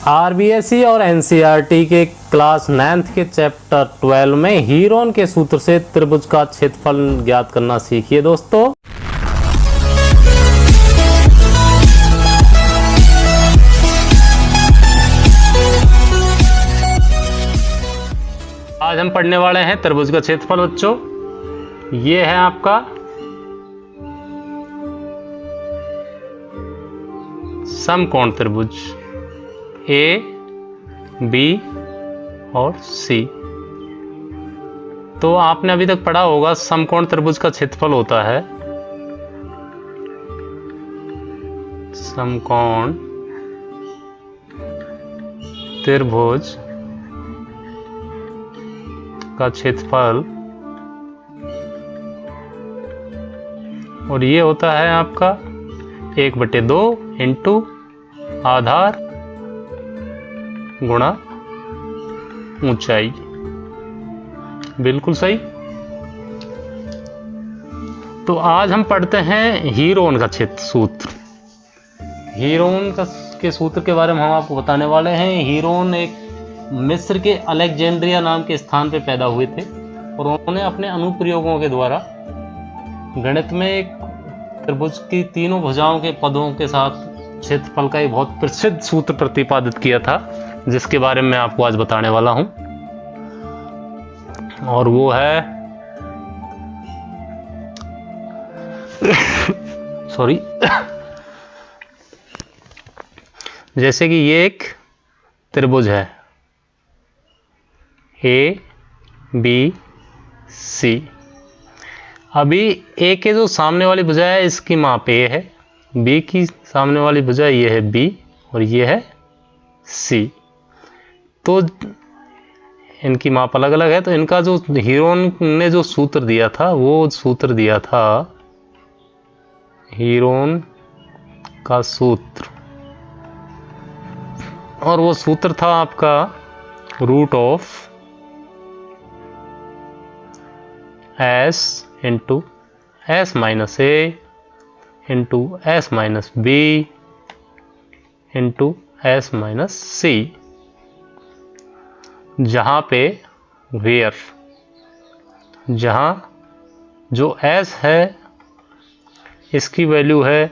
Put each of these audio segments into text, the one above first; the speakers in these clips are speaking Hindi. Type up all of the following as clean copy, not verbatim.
आरबीएसई और एनसीईआरटी के क्लास 9th के चैप्टर 12 में हीरोन के सूत्र से त्रिभुज का क्षेत्रफल ज्ञात करना सीखिए दोस्तों। आज हम पढ़ने वाले हैं त्रिभुज का क्षेत्रफल बच्चों। ये है आपका समकोण त्रिभुज ए बी और सी। तो आपने अभी तक पढ़ा होगा समकोण त्रिभुज का क्षेत्रफल होता है समकोण त्रिभुज का क्षेत्रफल, और ये होता है आपका 1/2 इंटू आधार गुणा ऊंचाई। बिल्कुल सही। तो आज हम पढ़ते हैं हीरोन का सूत्र। हीरोन के सूत्र के बारे में हम आपको बताने वाले हैं। हीरोन एक मिस्र के अलेक्जेंड्रिया नाम के स्थान पर पैदा हुए थे और उन्होंने अपने अनुप्रयोगों के द्वारा गणित में एक त्रिभुज की तीनों भुजाओं के पदों के साथ क्षेत्रफल का एक बहुत प्रसिद्ध सूत्र प्रतिपादित किया था, जिसके बारे में आपको आज बताने वाला हूं। और वो है सॉरी जैसे कि ये एक त्रिभुज है ए बी सी। अभी ए के जो सामने वाली भुजा है इसकी माप ए है, बी की सामने वाली भुजा ये है बी और ये है सी। तो इनकी माप अलग अलग है। तो इनका जो हीरोन ने जो सूत्र दिया था वो सूत्र दिया था हीरोन का सूत्र, और वो सूत्र था आपका root of S into S minus A into S minus B into S minus C, जहाँ पे वेयर, जहाँ जो एस है इसकी वैल्यू है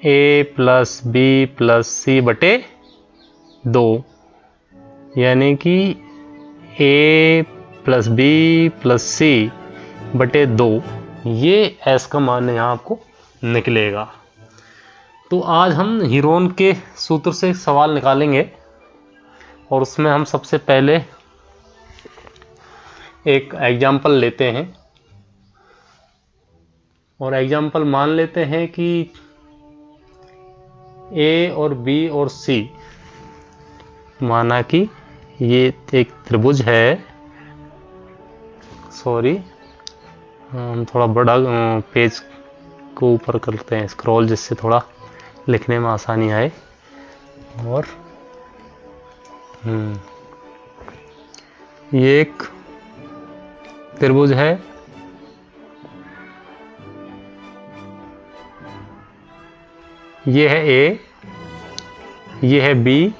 ए प्लस बी प्लस सी बटे 2, यानी कि ए प्लस बी प्लस सी बटे 2, ये एस का मान यहाँ आपको निकलेगा। तो आज हम हीरोन के सूत्र से एक सवाल निकालेंगे और उसमें हम सबसे पहले एक एग्जाम्पल लेते हैं और एग्जाम्पल मान लेते हैं कि ए और बी और सी, माना कि ये एक त्रिभुज है। सॉरी, हम थोड़ा बड़ा पेज को ऊपर करते हैं स्क्रॉल, जिससे थोड़ा लिखने में आसानी आए। और ये एक त्रिभुज है, ये है ए, ये है बी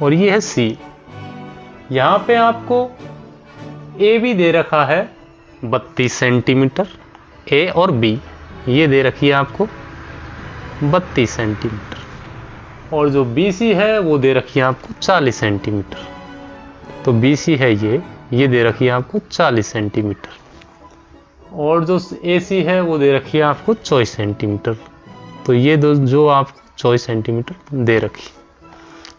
और ये है सी। यहाँ पे आपको ए भी दे रखा है 32 सेंटीमीटर, ए और बी ये दे रखी है आपको 32 सेंटीमीटर, और जो बी सी है वो दे रखी है आपको 40 सेंटीमीटर। तो बी सी है ये दे रखी है आपको 40 सेंटीमीटर, और जो ए सी है वो दे रखी है आपको 24 सेंटीमीटर। तो ये दो जो आपको 24 सेंटीमीटर दे रखी।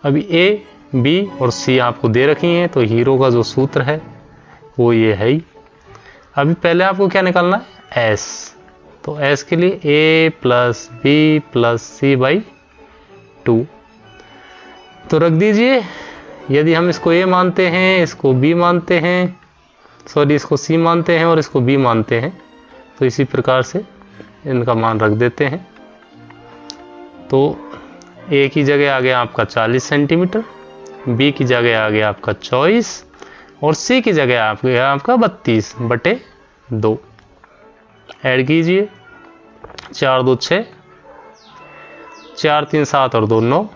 अभी ए बी और सी आपको दे रखी हैं, तो हीरो का जो सूत्र है वो ये है ही। अभी पहले आपको क्या निकालना है, एस। तो एस के लिए A plus B plus C by 2 तो रख दीजिए। यदि हम इसको ए मानते हैं, इसको बी मानते हैं, सॉरी इसको सी मानते हैं और इसको बी मानते हैं, तो इसी प्रकार से इनका मान रख देते हैं। तो ए की जगह आ गया आपका 40 सेंटीमीटर, बी की जगह आ गया आपका 24 और सी की जगह आ गया आपका 32 बटे 2। ऐड कीजिए, 4 2 6, 4 3 7 और 2 9,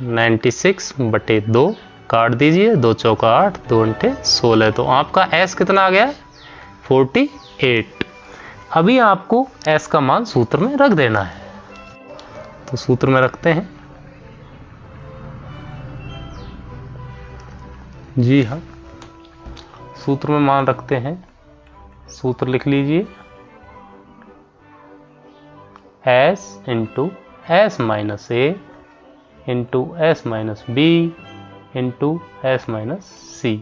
96/2 काट दीजिए, 2 चौका 8, 2 अंठे 16। तो आपका s कितना आ गया? 48। अभी आपको s का मान सूत्र में रख देना है। तो सूत्र में रखते हैं। जी हाँ, सूत्र में मान रखते हैं। सूत्र लिख लीजिए, s into s minus a into s minus b into s minus c।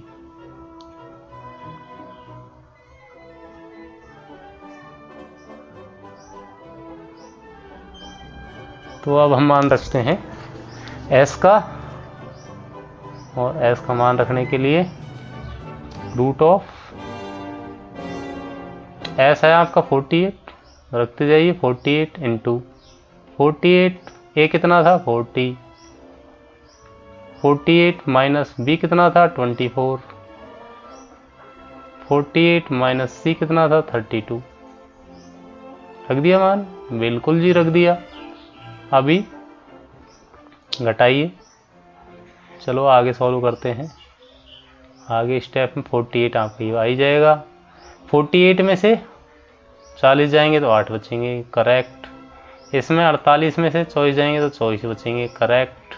तो अब हम मान रखते हैं s का, और s का मान रखने के लिए रूट ऑफ s है आपका 48, रखते जाइए। 48 इंटू 48, a कितना था? 40। 48 माइनस b कितना था? 24। 48 माइनस c कितना था? 32। रख दिया मान? बिल्कुल जी, रख दिया। अभी घटाइए। चलो आगे सॉल्व करते हैं। आगे स्टेप में 48 आपका आ ही जाएगा। 48 में से 40 जाएंगे तो 8 बचेंगे, करेक्ट। इसमें 48 में से 24 जाएंगे तो 24 बचेंगे, करेक्ट।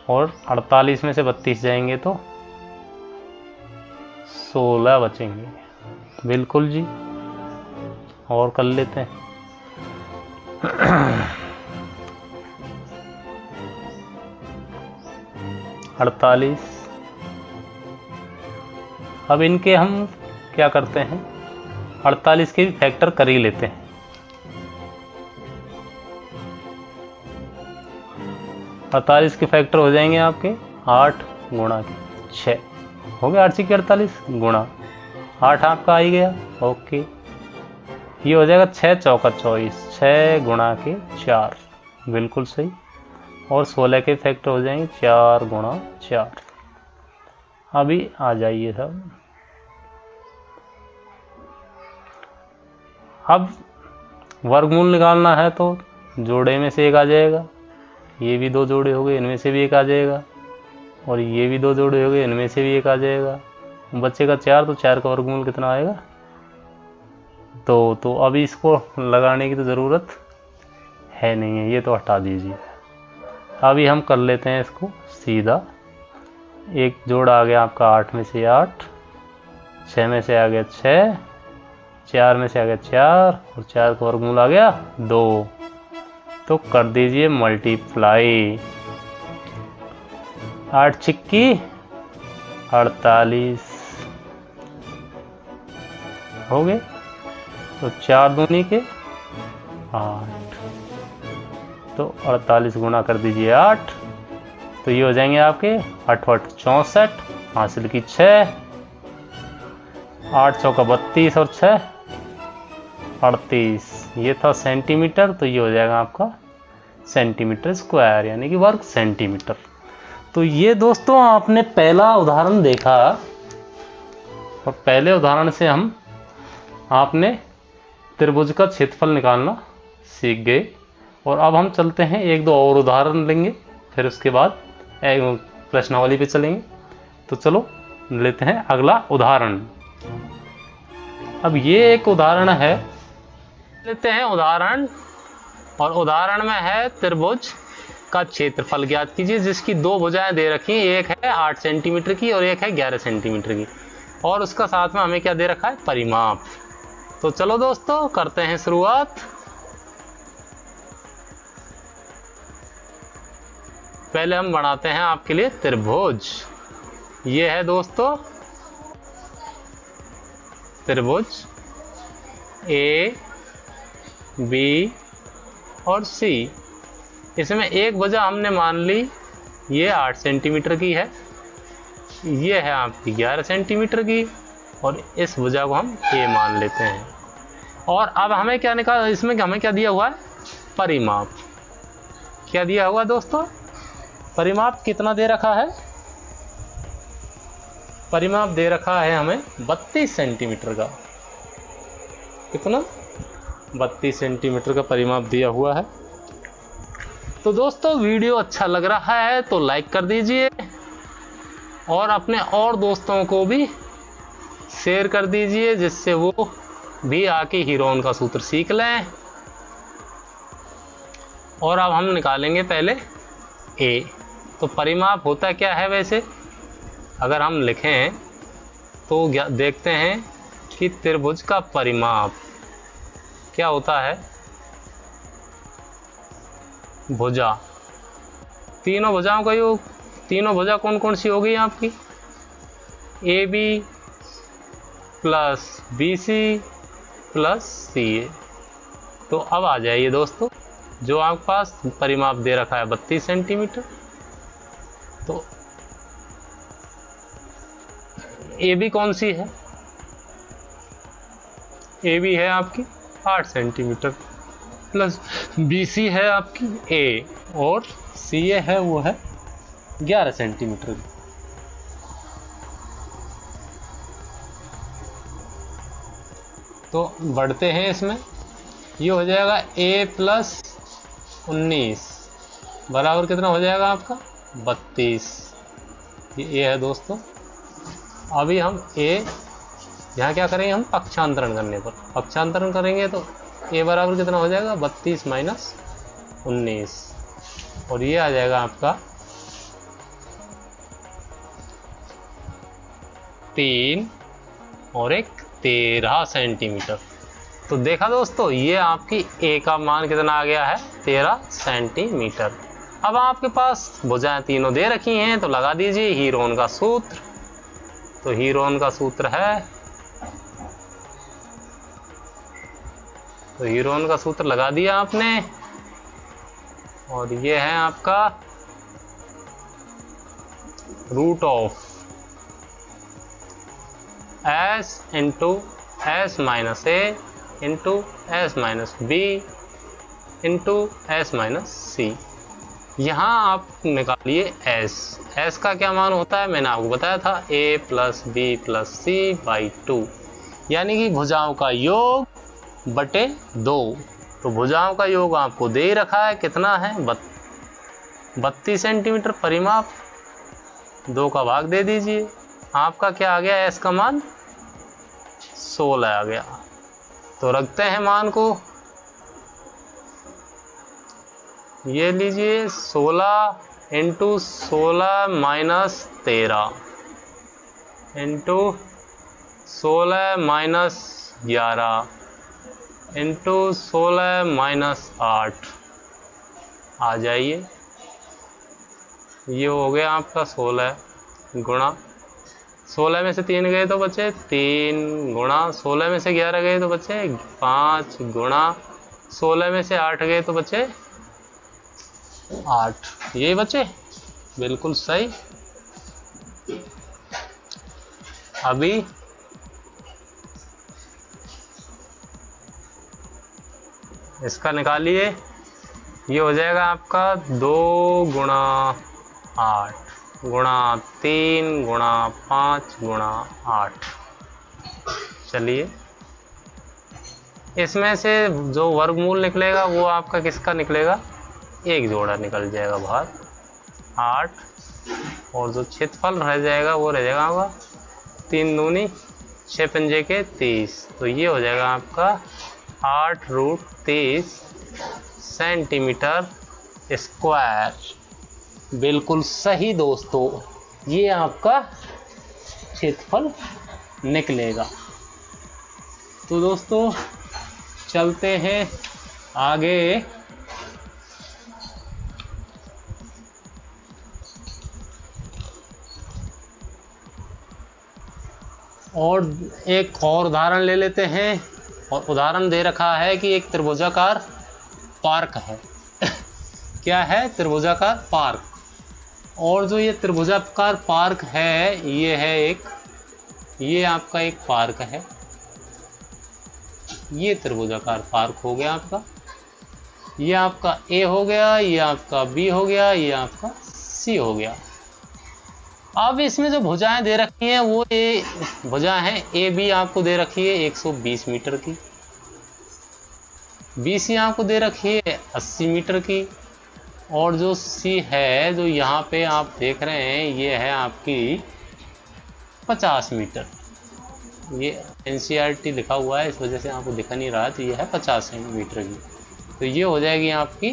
और 48 में से 32 जाएंगे तो 16 बचेंगे, बिल्कुल जी। और कर लेते हैं। 48। अब इनके हम क्या करते हैं, 48 के भी फैक्टर कर ही लेते हैं। 48 के फैक्टर हो जाएंगे आपके 8 गुणा के 6 हो गया। 8 से 48 गुणा 8 आपका आ ही गया, ओके। ये हो जाएगा 6 चौका 24, 6 गुणा के 4, बिल्कुल सही। और 16 के फैक्टर हो जाएंगे 4 गुणा 4। अभी आ जाइए सब। अब वर्गमूल निकालना है तो जोड़े में से एक आ जाएगा, ये भी 2 जोड़े हो गए, इनमें से भी एक आ जाएगा, और ये भी 2 जोड़े हो गए, इनमें से भी एक आ जाएगा। बच्चे का 4, तो 4 का वर्गमूल कितना आएगा? तो अभी इसको लगाने की तो ज़रूरत है नहीं है, ये तो हटा दीजिए। अभी हम कर लेते हैं इसको सीधा। एक जोड़ आ गया आपका 8 में से 8, 6 में से आ गया 6, 4 में से आ गया 4, और 4 का वर्गमूल आ गया 2। तो कर दीजिए मल्टीप्लाई। 8 छिक्की 48 हो गए। तो 4 दूनी के 8, तो 48 गुणा कर दीजिए 8, तो ये हो जाएंगे आपके 8 8 64, हासिल की 6, 8 चौका 32 और 6 38। ये था सेंटीमीटर, तो ये हो जाएगा आपका सेंटीमीटर स्क्वायर, यानी कि वर्ग सेंटीमीटर। तो ये दोस्तों आपने पहला उदाहरण देखा, और पहले उदाहरण से हम आपने त्रिभुज का क्षेत्रफल निकालना सीख गए। और अब हम चलते हैं 1-2 और उदाहरण लेंगे, फिर उसके बाद प्रश्नावली पे चलेंगे। तो चलो लेते हैं अगला उदाहरण। अब ये एक उदाहरण है, लेते हैं उदाहरण, और उदाहरण में है त्रिभुज का क्षेत्रफल ज्ञात कीजिए, जिसकी 2 भुजाएं दे रखी हैं, एक है 8 सेंटीमीटर की और एक है 11 सेंटीमीटर की, और उसका साथ में हमें क्या दे रखा है? परिमाप। तो चलो दोस्तों करते हैं शुरुआत। पहले हम बनाते हैं आपके लिए त्रिभुज। ये है दोस्तों त्रिभुज ए, बी और सी। इसमें एक भुजा हमने मान ली, ये 8 सेंटीमीटर की है, ये है आपकी 11 सेंटीमीटर की, और इस भुजा को हम ए मान लेते हैं। और अब हमें क्या निकाल, इसमें हमें क्या दिया हुआ है? परिमाप। क्या दिया हुआ दोस्तों? परिमाप कितना दे रखा है? परिमाप दे रखा है हमें 32 सेंटीमीटर का। कितना? 32 सेंटीमीटर का परिमाप दिया हुआ है। तो दोस्तों वीडियो अच्छा लग रहा है तो लाइक कर दीजिए और अपने और दोस्तों को भी शेयर कर दीजिए, जिससे वो भी आके हीरोन का सूत्र सीख लें। और अब हम निकालेंगे पहले ए। तो परिमाप होता क्या है वैसे, अगर हम लिखें तो देखते हैं कि त्रिभुज का परिमाप क्या होता है। भुजा, तीनों भुजाओं का योग। तीनों भुजा कौन कौन सी होगी आपकी, A B plus B C plus C A. तो अब आ जाइए दोस्तों, जो आपके पास परिमाप दे रखा है 32 सेंटीमीटर, तो ए बी कौन सी है, ए बी है आपकी 8 सेंटीमीटर प्लस बी सी है आपकी ए और सी ए है वो है 11 सेंटीमीटर। तो बढ़ते हैं इसमें, ये हो जाएगा a प्लस 19 बराबर कितना हो जाएगा आपका 32। ये a है दोस्तों। अभी हम a यहाँ क्या करेंगे, हम पक्षांतरण करने पर पक्षांतरण करेंगे तो a बराबर कितना हो जाएगा 32 माइनस 19 और ये आ जाएगा आपका 3 और 13 सेंटीमीटर। तो देखा दोस्तों, ये आपकी ए का मान कितना आ गया है 13 सेंटीमीटर। अब आपके पास भुजाएं तीनों दे रखी हैं तो लगा दीजिए हीरोन का सूत्र। तो हीरोन का सूत्र है, तो हीरोन का सूत्र लगा दिया आपने और ये है आपका root of s into S minus A into S minus B into S minus C. यहाँ आप निकालिए s का क्या मान होता है, मैंने आपको बताया था a plus B plus C by 2, यानी कि भुजाओं का योग बटे 2। तो भुजाओं का योग आपको दे रखा है कितना है 32 सेंटीमीटर परिमाप, 2 का भाग दे दीजिए, आपका क्या आ गया s का मान 16 आ गया। तो रखते हैं मान को, ये लीजिए 16 into 16 minus 13 into 16 minus 11 into 16 minus 8 आ जाइए। ये हो गया आपका 16 गुणा 16 में से 3 गए तो बचे 3 गुणा 16 में से 11 गए तो बचे 5 गुणा 16 में से 8 गए तो बचे 8, ये बचे बिल्कुल सही। अभी इसका निकालिए, ये हो जाएगा आपका 2 गुणा 8 गुणा 3 गुणा 5 गुणा 8। चलिए, इसमें से जो वर्गमूल निकलेगा वो आपका किसका निकलेगा, एक जोड़ा निकल जाएगा बाहर 8, और जो क्षेत्रफल रह जाएगा वो रह जाएगा आपका 3 दूनी 6 पंजे के 30। तो ये हो जाएगा आपका 8 रूट 30 सेंटीमीटर स्क्वायर। बिल्कुल सही दोस्तों, ये आपका क्षेत्रफल निकलेगा। तो दोस्तों चलते हैं आगे। और एक और उदाहरण ले लेते हैं, और उदाहरण दे रखा है कि एक त्रिभुजाकार पार्क है क्या है, त्रिभुजाकार पार्क। और जो ये त्रिभुजाकार पार्क है, ये है एक, ये आपका एक पार्क है, ये त्रिभुजाकार पार्क हो गया आपका, ये आपका ए हो गया, ये आपका बी हो गया, ये आपका सी हो गया। अब इसमें जो भुजाएं दे रखी हैं वो ये भुजा हैं ए बी आपको दे रखी है 120 मीटर की, बी सी आपको दे रखी है 80 मीटर की, और जो सी है जो यहाँ पे आप देख रहे हैं ये है आपकी 50 मीटर। ये NCERT लिखा हुआ है इस वजह से आपको दिखा नहीं रहा, तो ये है 50 मीटर की। तो ये हो जाएगी आपकी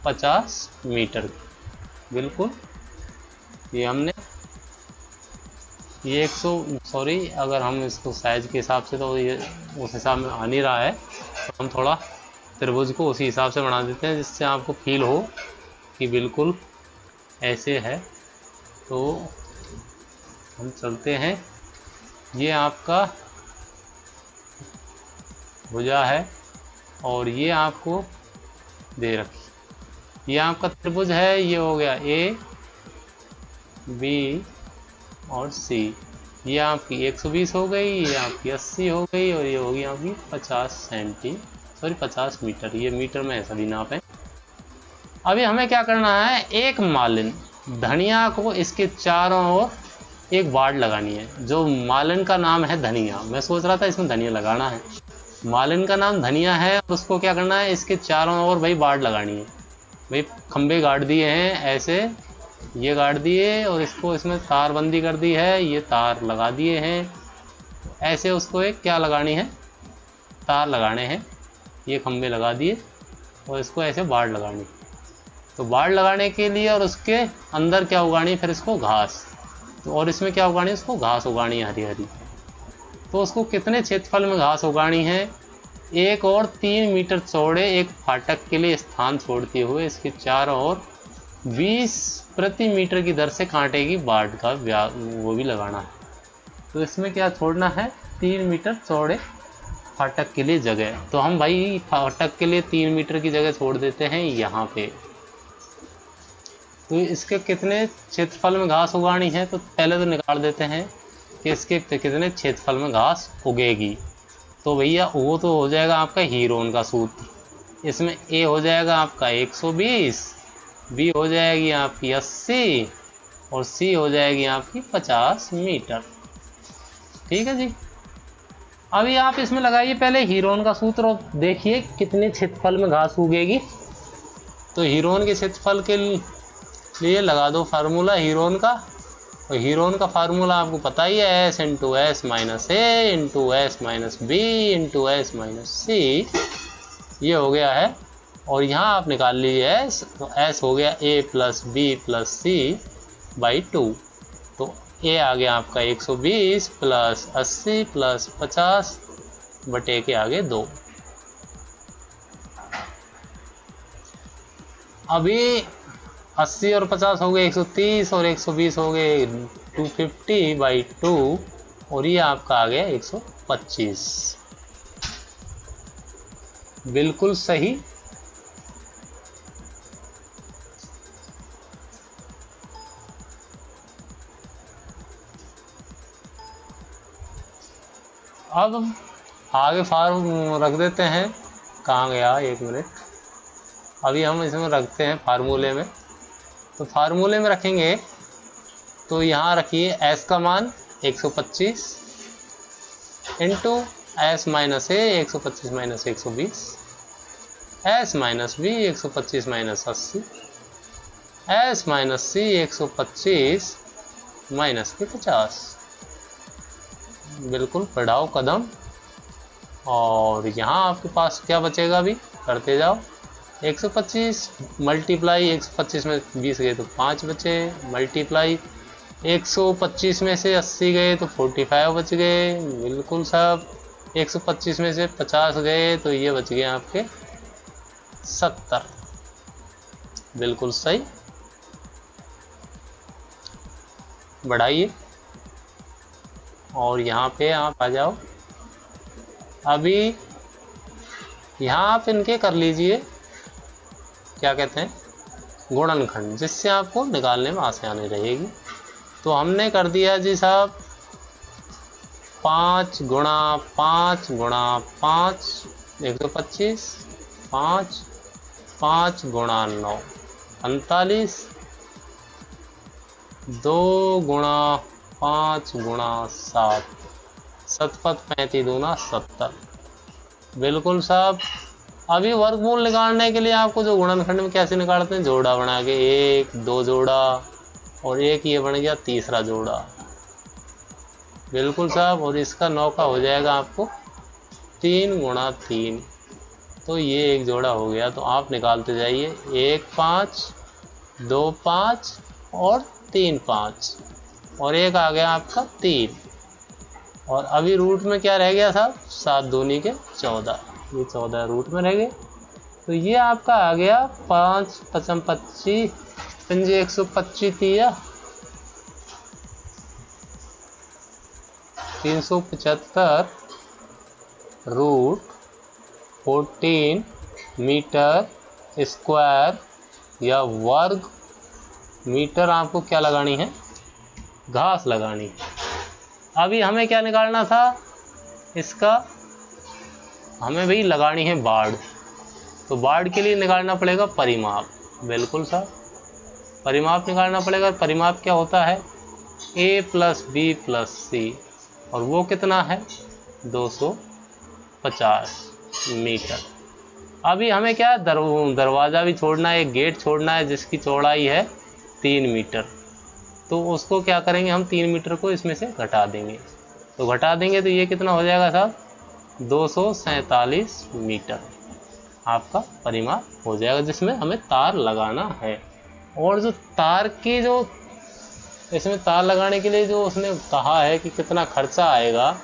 50 मीटर की। बिल्कुल ये हमने ये 100 सॉरी, अगर हम इसको साइज के हिसाब से तो ये उस हिसाब में आ नहीं रहा है, तो हम थोड़ा त्रिभुज को उसी हिसाब से बना देते हैं जिससे आपको फील हो कि बिल्कुल ऐसे है। तो हम चलते हैं, ये आपका भुजा है और ये आपको दे रखी, ये आपका त्रिभुज है। ये हो गया A B और C, ये आपकी 120 हो गई, ये आपकी 80 हो गई और ये होगी आपकी 50 मीटर। ये मीटर में है सभी नाप है। अभी हमें क्या करना है, एक मालिन धनिया को इसके चारों ओर एक बाड़ लगानी है। जो मालिन का नाम है धनिया, मैं सोच रहा था इसमें धनिया लगाना है, मालिन का नाम धनिया है और उसको क्या करना है, इसके चारों ओर भाई बाड़ लगानी है। भाई खंबे गाड़ दिए हैं ऐसे, ये गाड़ दिए और इसको इसमें तारबंदी कर दी है, ये तार लगा दिए हैं ऐसे। उसको एक क्या लगानी है, तार लगाने हैं, ये खंबे लगा दिए और इसको ऐसे बाड़ लगानी। तो बाड़ लगाने के लिए और उसके अंदर क्या उगानी, फिर इसको घास, तो और इसमें क्या उगानी है, उसको घास उगानी है हरी हरी। तो उसको कितने क्षेत्रफल में घास उगानी है, 1 और 3 मीटर चौड़े एक फाटक के लिए स्थान छोड़ते हुए इसके चारों ओर 20 प्रति मीटर की दर से कांटे की बाड़ का वो भी लगाना है। तो इसमें क्या छोड़ना है, 3 मीटर चौड़े फाटक के लिए जगह। तो हम भाई फाटक के लिए 3 मीटर की जगह छोड़ देते हैं यहाँ पे। तो इसके कितने क्षेत्रफल में घास उगानी है, तो पहले तो निकाल देते हैं कि इसके कितने क्षेत्रफल में घास उगेगी। तो भैया वो तो हो जाएगा आपका हीरोन का सूत्र। इसमें A हो जाएगा आपका 120, B हो जाएगी आपकी 80 और C हो जाएगी आपकी 50 मीटर। ठीक है जी। अभी आप इसमें लगाइए पहले हीरोन का सूत्र और देखिए कितने क्षेत्रफल में घास उगेगी। तो हीरोन के क्षेत्रफल के लिए लगा दो फार्मूला हीरोन का। तो हीरोन का फार्मूला आपको पता ही है, S into S minus A into S minus B into S minus C, ये हो गया है। और यहाँ आप निकाल लीजिए S, तो S हो गया A plus B plus C by 2। तो A आ गया आपका 120 प्लस 80 प्लस 50 बटे के आगे 2। अभी 80 और 50 हो गए 130 और 120 हो गए 250 बाई 2 और ये आपका आ गया 125। बिल्कुल सही। अब आगे फार्म रख देते हैं, कहाँ गया, एक मिनट। अभी हम इसमें रखते हैं फार्मूले में। तो फार्मूले में रखेंगे तो यहाँ रखिए S का मान 125 into S minus A 125 minus 120, S minus B 125 minus 80, S minus C 125 minus के 50। बिल्कुल बढ़ाओ कदम। और यहाँ आपके पास क्या बचेगा, अभी करते जाओ। 125 मल्टीप्लाई 125 में 20 गए तो 5 बचे, मल्टीप्लाई 125 में से 80 गए तो 45 बच गए। बिल्कुल सब 125 में से 50 गए तो ये बच गए आपके 70। बिल्कुल सही। बढ़ाइए और यहाँ पे आप आ जाओ। अभी यहाँ आप इनके कर लीजिए, क्या कहते हैं, गुणनखंड, जिससे आपको निकालने में आसानी रहेगी। तो हमने कर दिया जी साहब 5 गुणा 5 गुणा 5 125, 5 5 गुणा 9 45, 2 गुणा 5 गुणा 7 7 35 दूना 70। बिल्कुल साहब। अभी वर्गमूल निकालने के लिए आपको जो गुणनखंड में कैसे निकालते हैं, जोड़ा बना के, 1 2 जोड़ा और एक ये बन गया तीसरा जोड़ा, बिल्कुल साहब। और इसका 9 का हो जाएगा आपको 3 गुणा 3, तो ये एक जोड़ा हो गया। तो आप निकालते जाइए, 1 5 2 5 और 3 5 और एक आ गया आपका 3। और अभी रूट में क्या रह गया साहब, 7 दूनी के 14, ये 14 रूट में रह गए। तो ये आपका आ गया 5 5 25 पंजे 125 तिया 375 रूट 14 मीटर स्क्वायर या वर्ग मीटर। आपको क्या लगानी है, घास लगानी है। अभी हमें क्या निकालना था, इसका हमें भाई लगानी है बाड़। तो बाड़ के लिए निकालना पड़ेगा परिमाप, बिल्कुल साहब, परिमाप निकालना पड़ेगा। परिमाप क्या होता है, a + b + c, और वो कितना है 250 मीटर। अभी हमें क्या दरवाज़ा भी छोड़ना है, एक गेट छोड़ना है जिसकी चौड़ाई है 3 मीटर। तो उसको क्या करेंगे, हम 3 मीटर को इसमें से घटा देंगे। तो घटा देंगे तो ये कितना हो जाएगा साहब, 247 मीटर आपका परिमाप हो जाएगा, जिसमें हमें तार लगाना है। और जो तार की जो इसमें तार लगाने के लिए जो उसने कहा है कि कितना खर्चा आएगा,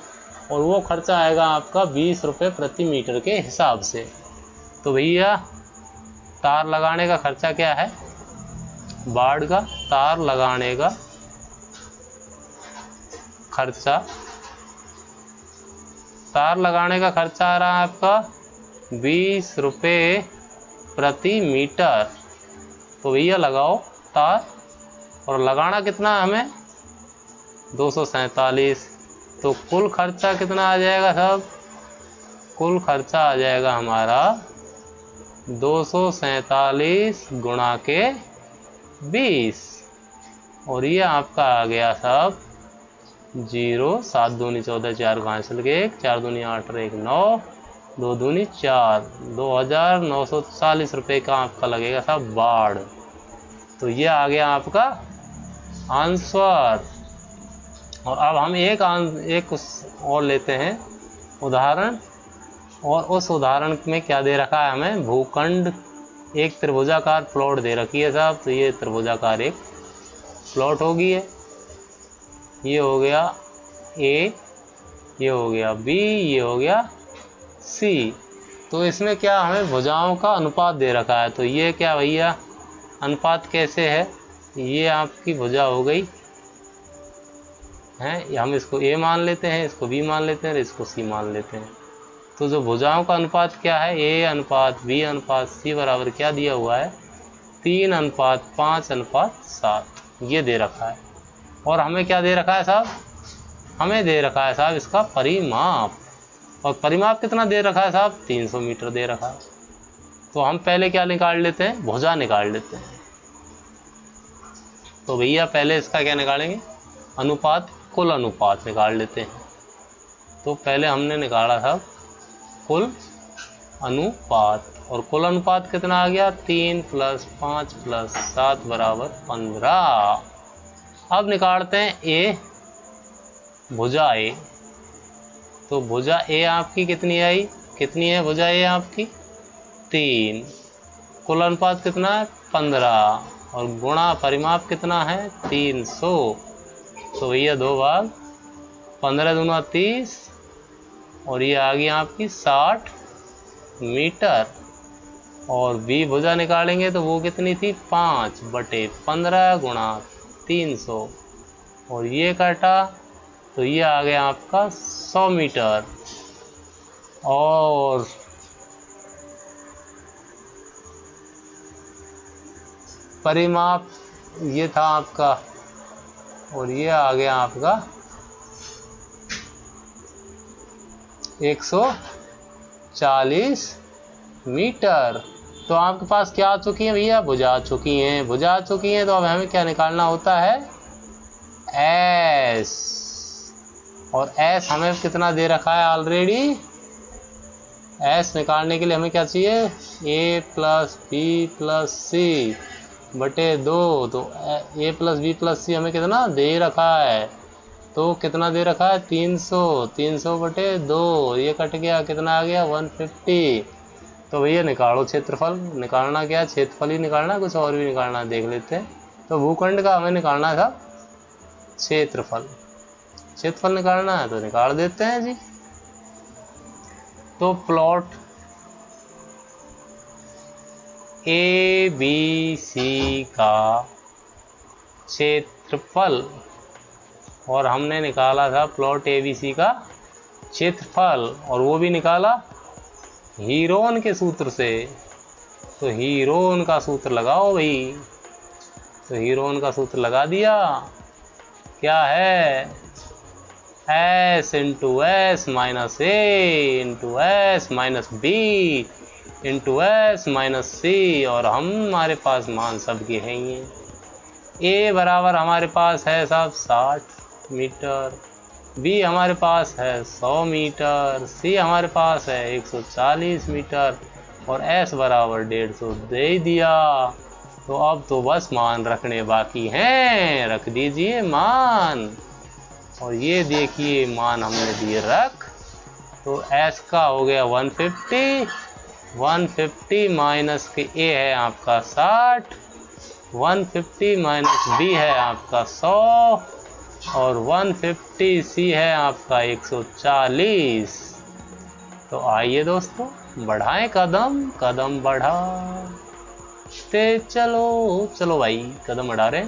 और वो खर्चा आएगा आपका 20 रुपये प्रति मीटर के हिसाब से। तो भैया तार लगाने का खर्चा क्या है, बाड़ का तार लगाने का खर्चा, तार लगाने का खर्चा आ रहा है आपका 20 रुपये प्रति मीटर। तो भैया लगाओ तार, और लगाना कितना हमें 247। तो कुल खर्चा कितना आ जाएगा साहब, कुल खर्चा आ जाएगा हमारा 247 गुणा के 20, और ये आपका आ गया साहब 0 7 दूनी 14 4 5 के 1 4 दूनी 8 और 1 9 2 दूनी 4 2940 रुपये का आपका लगेगा साहब बाड़। तो ये आ गया आपका आंसर। और अब हम एक और लेते हैं उदाहरण, और उस उदाहरण में क्या दे रखा है हमें, भूखंड एक त्रिभुजाकार प्लॉट दे रखी है साहब। तो ये त्रिभुजाकार एक प्लॉट होगी है, ये हो गया ए, ये हो गया बी, ये हो गया सी। तो इसमें क्या हमें भुजाओं का अनुपात दे रखा है। तो ये क्या भैया अनुपात कैसे है, ये आपकी भुजा हो गई है, हम इसको ए मान लेते हैं, इसको बी मान लेते हैं, इसको सी मान लेते हैं। तो जो भुजाओं का अनुपात क्या है, ए अनुपात बी अनुपात सी बराबर क्या दिया हुआ है, 3:5:7 ये दे रखा है। और हमें क्या दे रखा है साहब, हमें दे रखा है साहब इसका परिमाप। और परिमाप कितना दे रखा है साहब, 300 मीटर दे रखा है। तो हम पहले क्या निकाल लेते हैं, भुजा निकाल लेते हैं। तो भैया पहले इसका क्या निकालेंगे, अनुपात, कुल अनुपात निकाल लेते हैं। तो पहले हमने निकाला था कुल अनुपात, और कुल अनुपात कितना आ गया, 3 + 5 + 7 = 15। अब निकालते हैं ए, भुजा ए। तो भुजा ए आपकी कितनी आई, कितनी है भुजा ए आपकी 3, कुल अनुपात कितना है 15, और गुणा परिमाप कितना है 300। तो भैया 2 भाग 15 दूना 30, और ये आ गई आपकी 60 मीटर। और बी भुजा निकालेंगे तो वो कितनी थी 5/15 गुणा 300, और ये काटा तो ये आ गया आपका 100 मीटर। और परिमाप ये था आपका, और ये आ गया आपका 140 मीटर। तो आपके पास क्या आ चुकी है भैया, भुजा आ चुकी हैं, भुजा आ चुकी हैं। तो अब हमें क्या निकालना होता है, एस। और एस हमें कितना दे रखा है ऑलरेडी एस निकालने के लिए हमें क्या चाहिए, ए प्लस बी प्लस सी बटे 2। तो ए प्लस बी प्लस सी हमें कितना दे रखा है, तो कितना दे रखा है 300, 300 बटे 2, ये कट गया, कितना आ गया 150। तो भैया निकालो क्षेत्रफल। निकालना क्या है, क्षेत्रफल ही निकालना, कुछ और भी निकालना देख लेते हैं। तो भूखंड का हमें निकालना था क्षेत्रफल, क्षेत्रफल निकालना है तो निकाल देते हैं जी। तो प्लॉट ए बी सी का क्षेत्रफल, और हमने निकाला था प्लॉट ए बी सी का क्षेत्रफल, और वो भी निकाला हीरोन के सूत्र से। तो हीरोन का सूत्र लगाओ भाई। तो हीरोन का सूत्र लगा दिया, क्या है, S into S minus A into S minus B into S minus C, और हमारे पास मान सबके हैं ये। ए बराबर हमारे पास है साहब 60 मीटर, बी हमारे पास है 100 मीटर, सी हमारे पास है 140 मीटर, और एस बराबर 150 दे दिया। तो अब तो बस मान रखने बाकी हैं, रख दीजिए मान। और ये देखिए मान हमने दिए रख। तो एस का हो गया 150, 150 माइनस के ए है आपका 60, 150 माइनस बी है आपका 100, और 150 सी है आपका 140। तो आइए दोस्तों बढ़ाएं कदम, कदम बढ़ाते चलो, चलो भाई कदम बढ़ा रहे।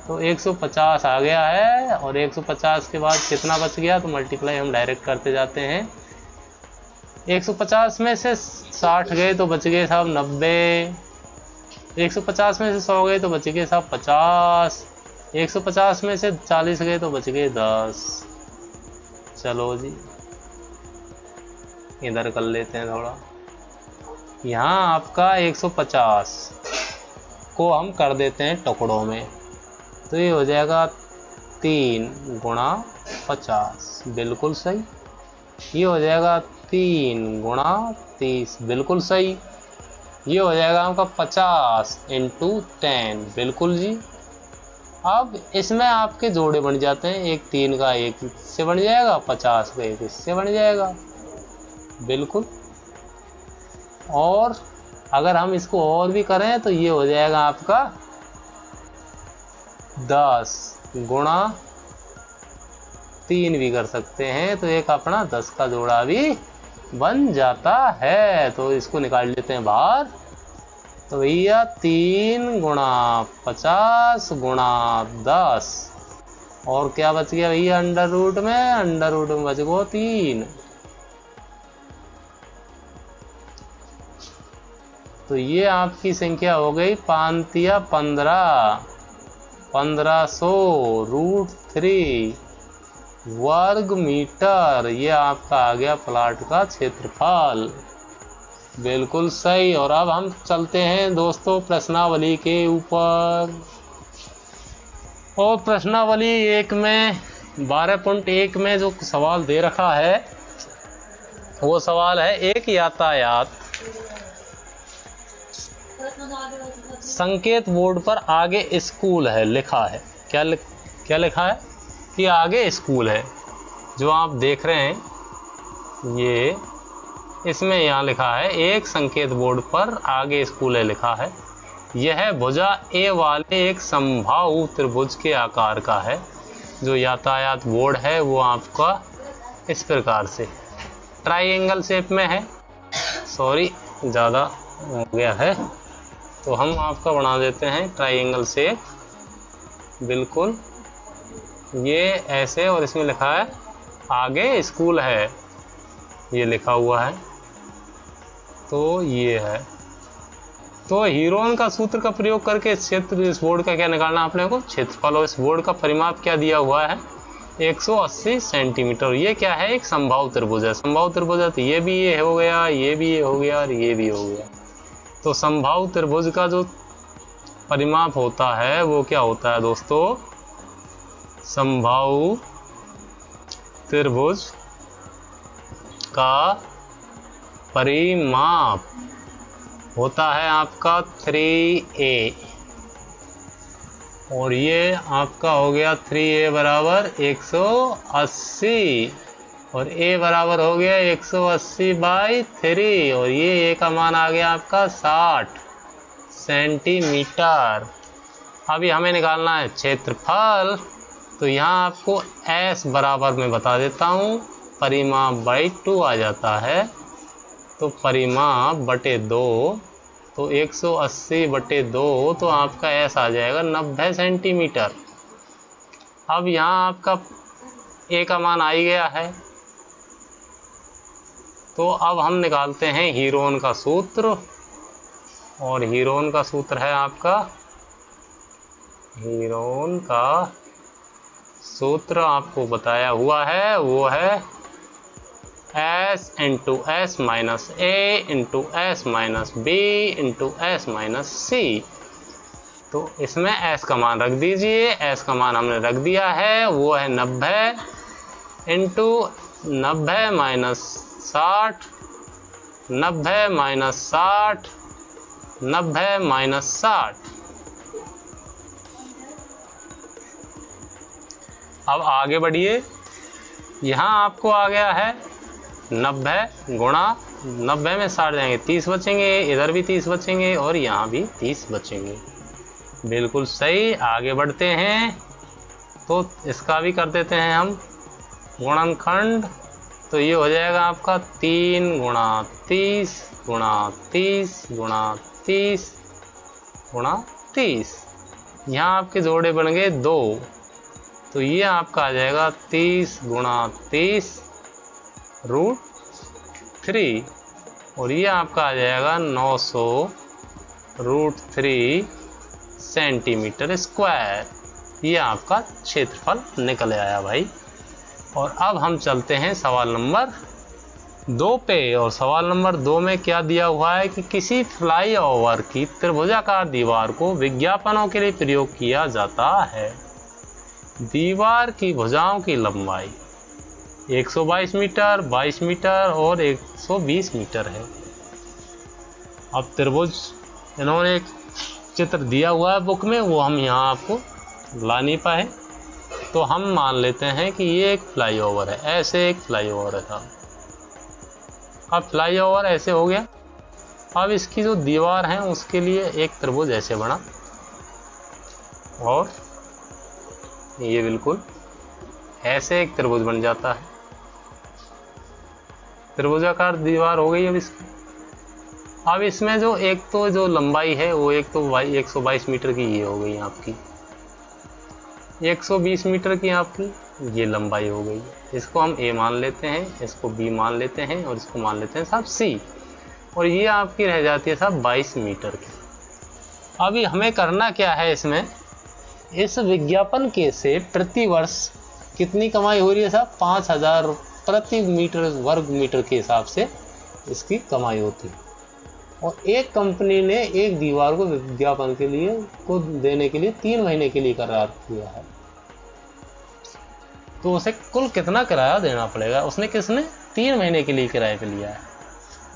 तो 150 आ गया है, और 150 के बाद कितना बच गया, तो मल्टीप्लाई हम डायरेक्ट करते जाते हैं। 150 में से 60 गए तो बच गए साहब 90, 150 में से 100 गए तो बच गए साहब 50, 150 में से 40 गए तो बच गए 10। चलो जी इधर कर लेते हैं थोड़ा। यहाँ आपका 150 को हम कर देते हैं टुकड़ों में, तो ये हो जाएगा 3 गुणा 50, बिल्कुल सही। ये हो जाएगा 3 गुणा 30, बिल्कुल सही। ये हो जाएगा आपका 50 इंटू 10, बिल्कुल जी। अब इसमें आपके जोड़े बन जाते हैं, एक 3 का 1 इससे बन जाएगा, 50 का 1 इससे बन जाएगा, बिल्कुल। और अगर हम इसको और भी करें तो ये हो जाएगा आपका 10 गुणा 3 भी कर सकते हैं, तो एक अपना 10 का जोड़ा भी बन जाता है। तो इसको निकाल लेते हैं बाहर। तो भैया 3 गुणा 50 गुणा 10, और क्या बच गया भैया अंडर रूट में बच गया 3। तो ये आपकी संख्या हो गई 5 या 15, 1500 √3 वर्ग मीटर। ये आपका आ गया प्लाट का क्षेत्रफल, बिल्कुल सही। और अब हम चलते हैं दोस्तों प्रश्नावली के ऊपर। और प्रश्नावली 1 में 12.1 में जो सवाल दे रखा है वो सवाल है, एक यातायात संकेत बोर्ड पर आगे स्कूल है लिखा है। क्या लिखा है कि आगे स्कूल है। जो आप देख रहे हैं ये, इसमें यहाँ लिखा है एक संकेत बोर्ड पर आगे स्कूल है लिखा है। यह भुजा ए वाले एक समबाहु त्रिभुज के आकार का है। जो यातायात बोर्ड है वो आपका इस प्रकार से ट्राइंगल शेप में है। सॉरी ज़्यादा हो गया है, तो हम आपका बना देते हैं ट्राइंगल शेप, बिल्कुल ये ऐसे। और इसमें लिखा है आगे स्कूल है, ये लिखा हुआ है। तो ये है। तो हीरोन का सूत्र का प्रयोग करके इस बोर्ड का क्या निकालना अपने को, क्षेत्रफल। और इस बोर्ड का परिमाप क्या दिया हुआ है 180 सेंटीमीटर। ये क्या है, एक समबाहु त्रिभुज है। समबाहु त्रिभुज है तो ये भी ये हो गया, ये भी ये हो गया और ये भी हो गया। तो समबाहु त्रिभुज का जो परिमाप होता है वो क्या होता है दोस्तों, समबाहु त्रिभुज का परिमाप होता है आपका 3a, और ये आपका हो गया 3a बराबर 180, और a बराबर हो गया 180/3, और ये a का मान आ गया आपका 60 सेंटीमीटर। अभी हमें निकालना है क्षेत्रफल। तो यहाँ आपको s बराबर में बता देता हूँ, परिमाप/2 आ जाता है, तो परिमाप बटे 2, तो 180/2, तो आपका s आ जाएगा 90 सेंटीमीटर। अब यहाँ आपका a का मान आ ही गया है, तो अब हम निकालते हैं हीरोन का सूत्र, और हीरोन का सूत्र है आपका, हीरोन का सूत्र आपको बताया हुआ है, वो है s into s minus a into s minus b into s minus c। तो इसमें s का मान रख दीजिए, s का मान हमने रख दिया है, वो है 90 इंटू 90 माइनस 60, 90 माइनस 60, 90 माइनस 60। अब आगे बढ़िए, यहाँ आपको आ गया है 90 गुणा 90 में 60 जाएंगे, 30 बचेंगे, इधर भी 30 बचेंगे और यहाँ भी 30 बचेंगे। बिल्कुल सही। आगे बढ़ते हैं, तो इसका भी कर देते हैं हम गुणनखंड। तो ये हो जाएगा आपका 3 गुणा 30 गुणा 30 गुणा 30 गुणा 30। यहाँ आपके जोड़े बन गए 2, तो ये आपका आ जाएगा 30 गुणा 30 रूट 3, और ये आपका आ जाएगा 900 रूट 3 सेंटीमीटर स्क्वायर। ये आपका क्षेत्रफल निकल आया भाई। और अब हम चलते हैं सवाल नंबर 2 पे, और सवाल नंबर 2 में क्या दिया हुआ है कि किसी फ्लाईओवर की त्रिभुजाकार दीवार को विज्ञापनों के लिए प्रयोग किया जाता है। दीवार की भुजाओं की लंबाई 122 मीटर, 22 मीटर और 120 मीटर है। अब त्रिभुज इन्होंने एक चित्र दिया हुआ है बुक में, वो हम यहाँ आपको ला नहीं पाए, तो हम मान लेते हैं कि ये एक फ्लाईओवर है, ऐसे एक फ्लाईओवर है साहब। अब फ्लाईओवर ऐसे हो गया। अब इसकी जो दीवार है उसके लिए एक त्रिभुज ऐसे बना, और ये बिल्कुल ऐसे एक त्रिभुज बन जाता है। त्रिभुजाकार दीवार हो गई। अब इसमें जो एक तो जो लंबाई है वो एक तो 122 मीटर की ये हो गई आपकी, 120 मीटर की आपकी ये लंबाई हो गई। इसको हम A मान लेते हैं, इसको B मान लेते हैं, और इसको मान लेते हैं साहब C, और ये आपकी रह जाती है साहब 22 मीटर की। अभी हमें करना क्या है, इसमें इस विज्ञापन के से प्रति वर्ष कितनी कमाई हो रही है साहब, 5000 प्रति मीटर वर्ग मीटर के हिसाब से इसकी कमाई होती है। और एक कंपनी ने एक दीवार को विज्ञापन के लिए को देने के लिए 3 महीने के लिए करार किया है, तो उसे कुल कितना किराया देना पड़ेगा। उसने किसने 3 महीने के लिए किराए पे लिया है,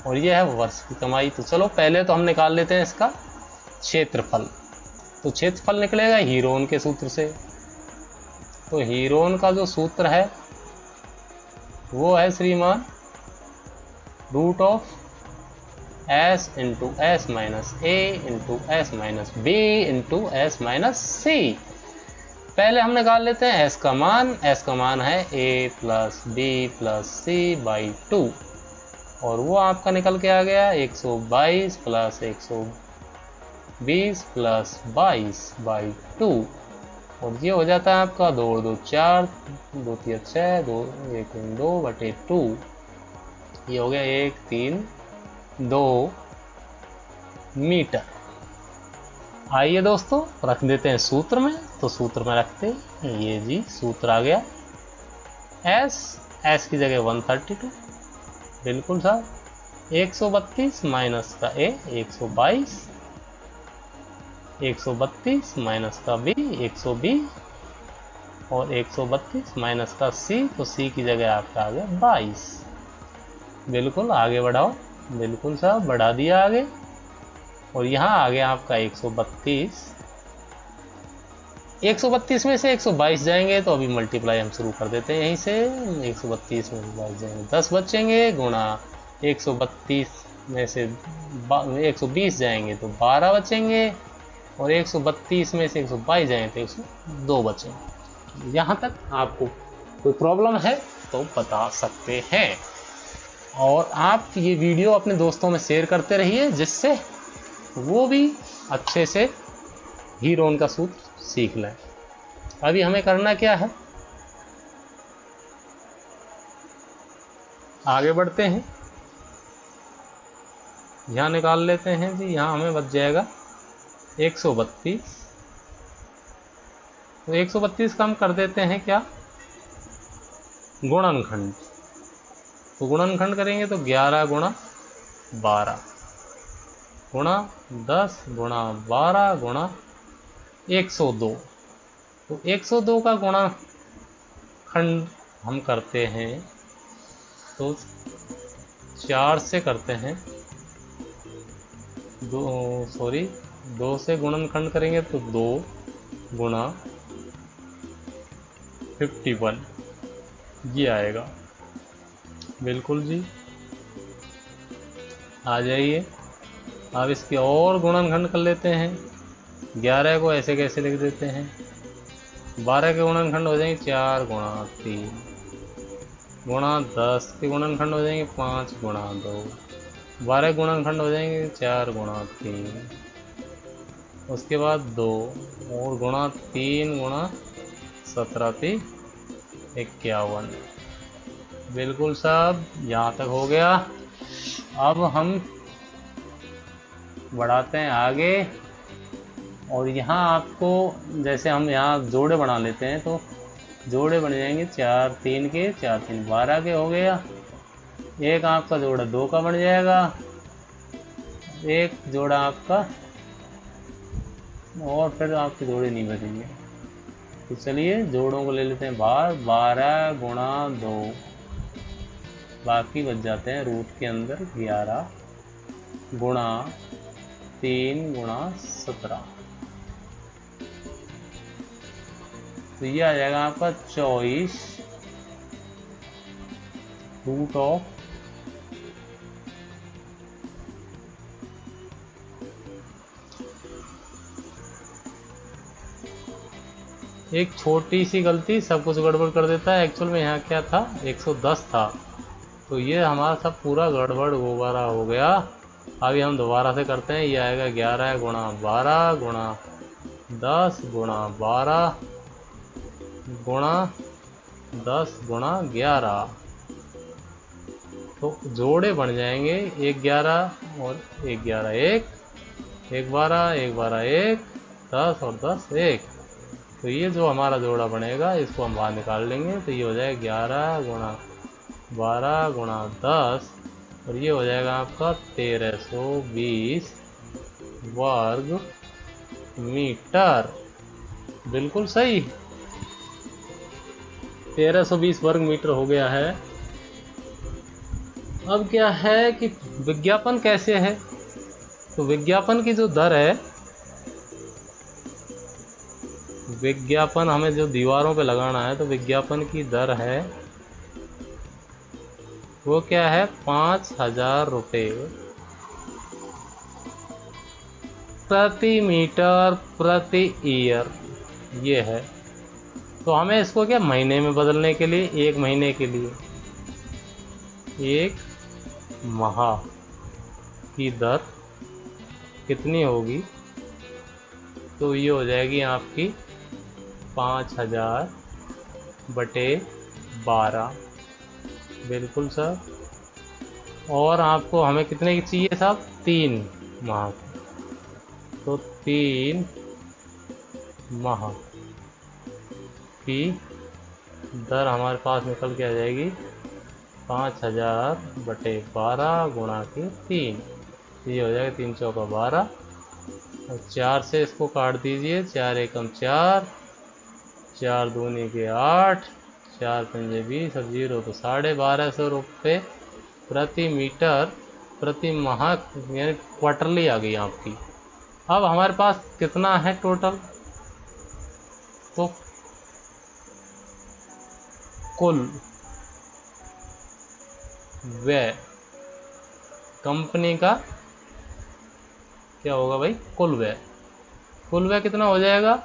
और यह है वर्ष की कमाई। तो चलो पहले तो हम निकाल लेते हैं इसका क्षेत्रफल। तो क्षेत्रफल निकलेगा हीरोन के सूत्र से। तो हीरोन का जो सूत्र है वो है श्रीमान root of s into S minus A into S minus B into S minus C. पहले हम निकाल लेते हैं s का मान। s का मान है a plus B plus C by 2, और वो आपका निकल के आ गया 122 प्लस 120 प्लस 22 बाई 2, और ये हो जाता है आपका 2 और 2 4, 2 3 6, 2 1 2 बटे 2। ये हो गया 1 3 2 मीटर। आइए दोस्तों रख देते हैं सूत्र में। तो सूत्र में रखते हैं, ये जी सूत्र आ गया s की जगह 132, बिल्कुल साहब, 132 माइनस का a 122, 132 माइनस का b 120, और 132 माइनस का c, तो c की जगह आपका आ गया 22। बिल्कुल आगे बढ़ाओ। बिल्कुल साहब, बढ़ा दिया आगे। और यहाँ आ गया आपका 132। 132 में से 122 जाएंगे तो अभी मल्टीप्लाई हम शुरू कर देते हैं यहीं से। 132 में 22 जाएंगे 10 बचेंगे, गुणा 132 में से 120 जाएंगे तो 12 बचेंगे, और 132 में से 122 जाएंगे तो 102 बचेंगे। यहाँ तक आपको कोई प्रॉब्लम है तो बता सकते हैं। और आप ये वीडियो अपने दोस्तों में शेयर करते रहिए, जिससे वो भी अच्छे से हीरोन का सूत्र सीख लें। अभी हमें करना क्या है, आगे बढ़ते हैं। यहाँ निकाल लेते हैं जी। यहाँ हमें बच जाएगा 132। तो 132 का हम कर देते हैं क्या, गुणनखंड। तो गुणनखंड करेंगे तो 11 गुणा 12 गुणा 10 गुणा 12 गुणा 102। तो 102 का गुणा खंड हम करते हैं तो 4 से करते हैं, 2 से गुणनखंड करेंगे तो 2 गुणा 51 ये आएगा। बिल्कुल जी, आ जाइए। अब इसके और गुणनखंड कर लेते हैं। 11 को ऐसे कैसे लिख देते हैं, 12 के गुणनखंड हो जाएंगे 4 गुणा 3 गुणा 10 के गुणनखंड हो जाएंगे 5 गुणा 2, 12 गुणनखंड हो जाएंगे 4 गुणा 3, उसके बाद 2 और गुणा 3 गुणा 17 3 51। बिल्कुल साहब, यहाँ तक हो गया। अब हम बढ़ाते हैं आगे। और यहाँ आपको, जैसे हम यहाँ जोड़े बना लेते हैं तो जोड़े बन जाएंगे 4 3 के, 4 3 12 के हो गया। एक आपका जोड़ा 2 का बन जाएगा, एक जोड़ा आपका, और फिर आपके जोड़े नहीं बचेंगे। तो चलिए जोड़ों को ले लेते हैं बाहर। 12 गुणा 2, बाकी बच जाते हैं रूट के अंदर 11 गुणा 3 गुणा 17। तो ये आ जाएगा आपका 24 रूट ऑफ एक छोटी सी गलती सब कुछ गड़बड़ कर देता है। एक्चुअल में यहाँ क्या था, 110 था, तो ये हमारा सब पूरा गड़बड़ गोबारा हो गया। अभी हम दोबारा से करते हैं। ये आएगा 11 गुणा 12 गुणा 10 गुणा 12 गुणा 10 गुणा 11। तो जोड़े बन जाएंगे 1 11 और 1 11 1 12 1 12 1 10 और 10 1। तो ये जो हमारा जोड़ा बनेगा इसको हम बाहर निकाल लेंगे। तो ये हो जाएगा 11 गुणा 12 गुणा 10, और ये हो जाएगा आपका 1320 वर्ग मीटर। बिल्कुल सही, 1320 वर्ग मीटर हो गया है। अब क्या है कि विज्ञापन कैसे है, तो विज्ञापन की जो दर है, विज्ञापन हमें जो दीवारों पे लगाना है तो विज्ञापन की दर है वो क्या है, 5000 रुपये प्रति मीटर प्रति ईयर ये है। तो हमें इसको क्या महीने में बदलने के लिए, एक महीने के लिए एक माह की दर कितनी होगी, तो ये हो जाएगी आपकी 5000 बटे 12। बिल्कुल सर। और आपको हमें कितने की चाहिए साहब, 3 माह की। तो 3 माह की दर हमारे पास निकल के आ जाएगी 5000 बटे 12 गुणा के 3। ये हो जाएगा 3 चौका 12, और 4 से इसको काट दीजिए। 4 एकम 4, 4 दूनी के 8, 4 पंजे 20 और 0 तो 1250 रुपये प्रति मीटर प्रति माह यानी क्वार्टरली आ गई आपकी। अब हमारे पास कितना है टोटल, तो कुल व्यय कंपनी का क्या होगा भाई, कुल व्यय कितना हो जाएगा,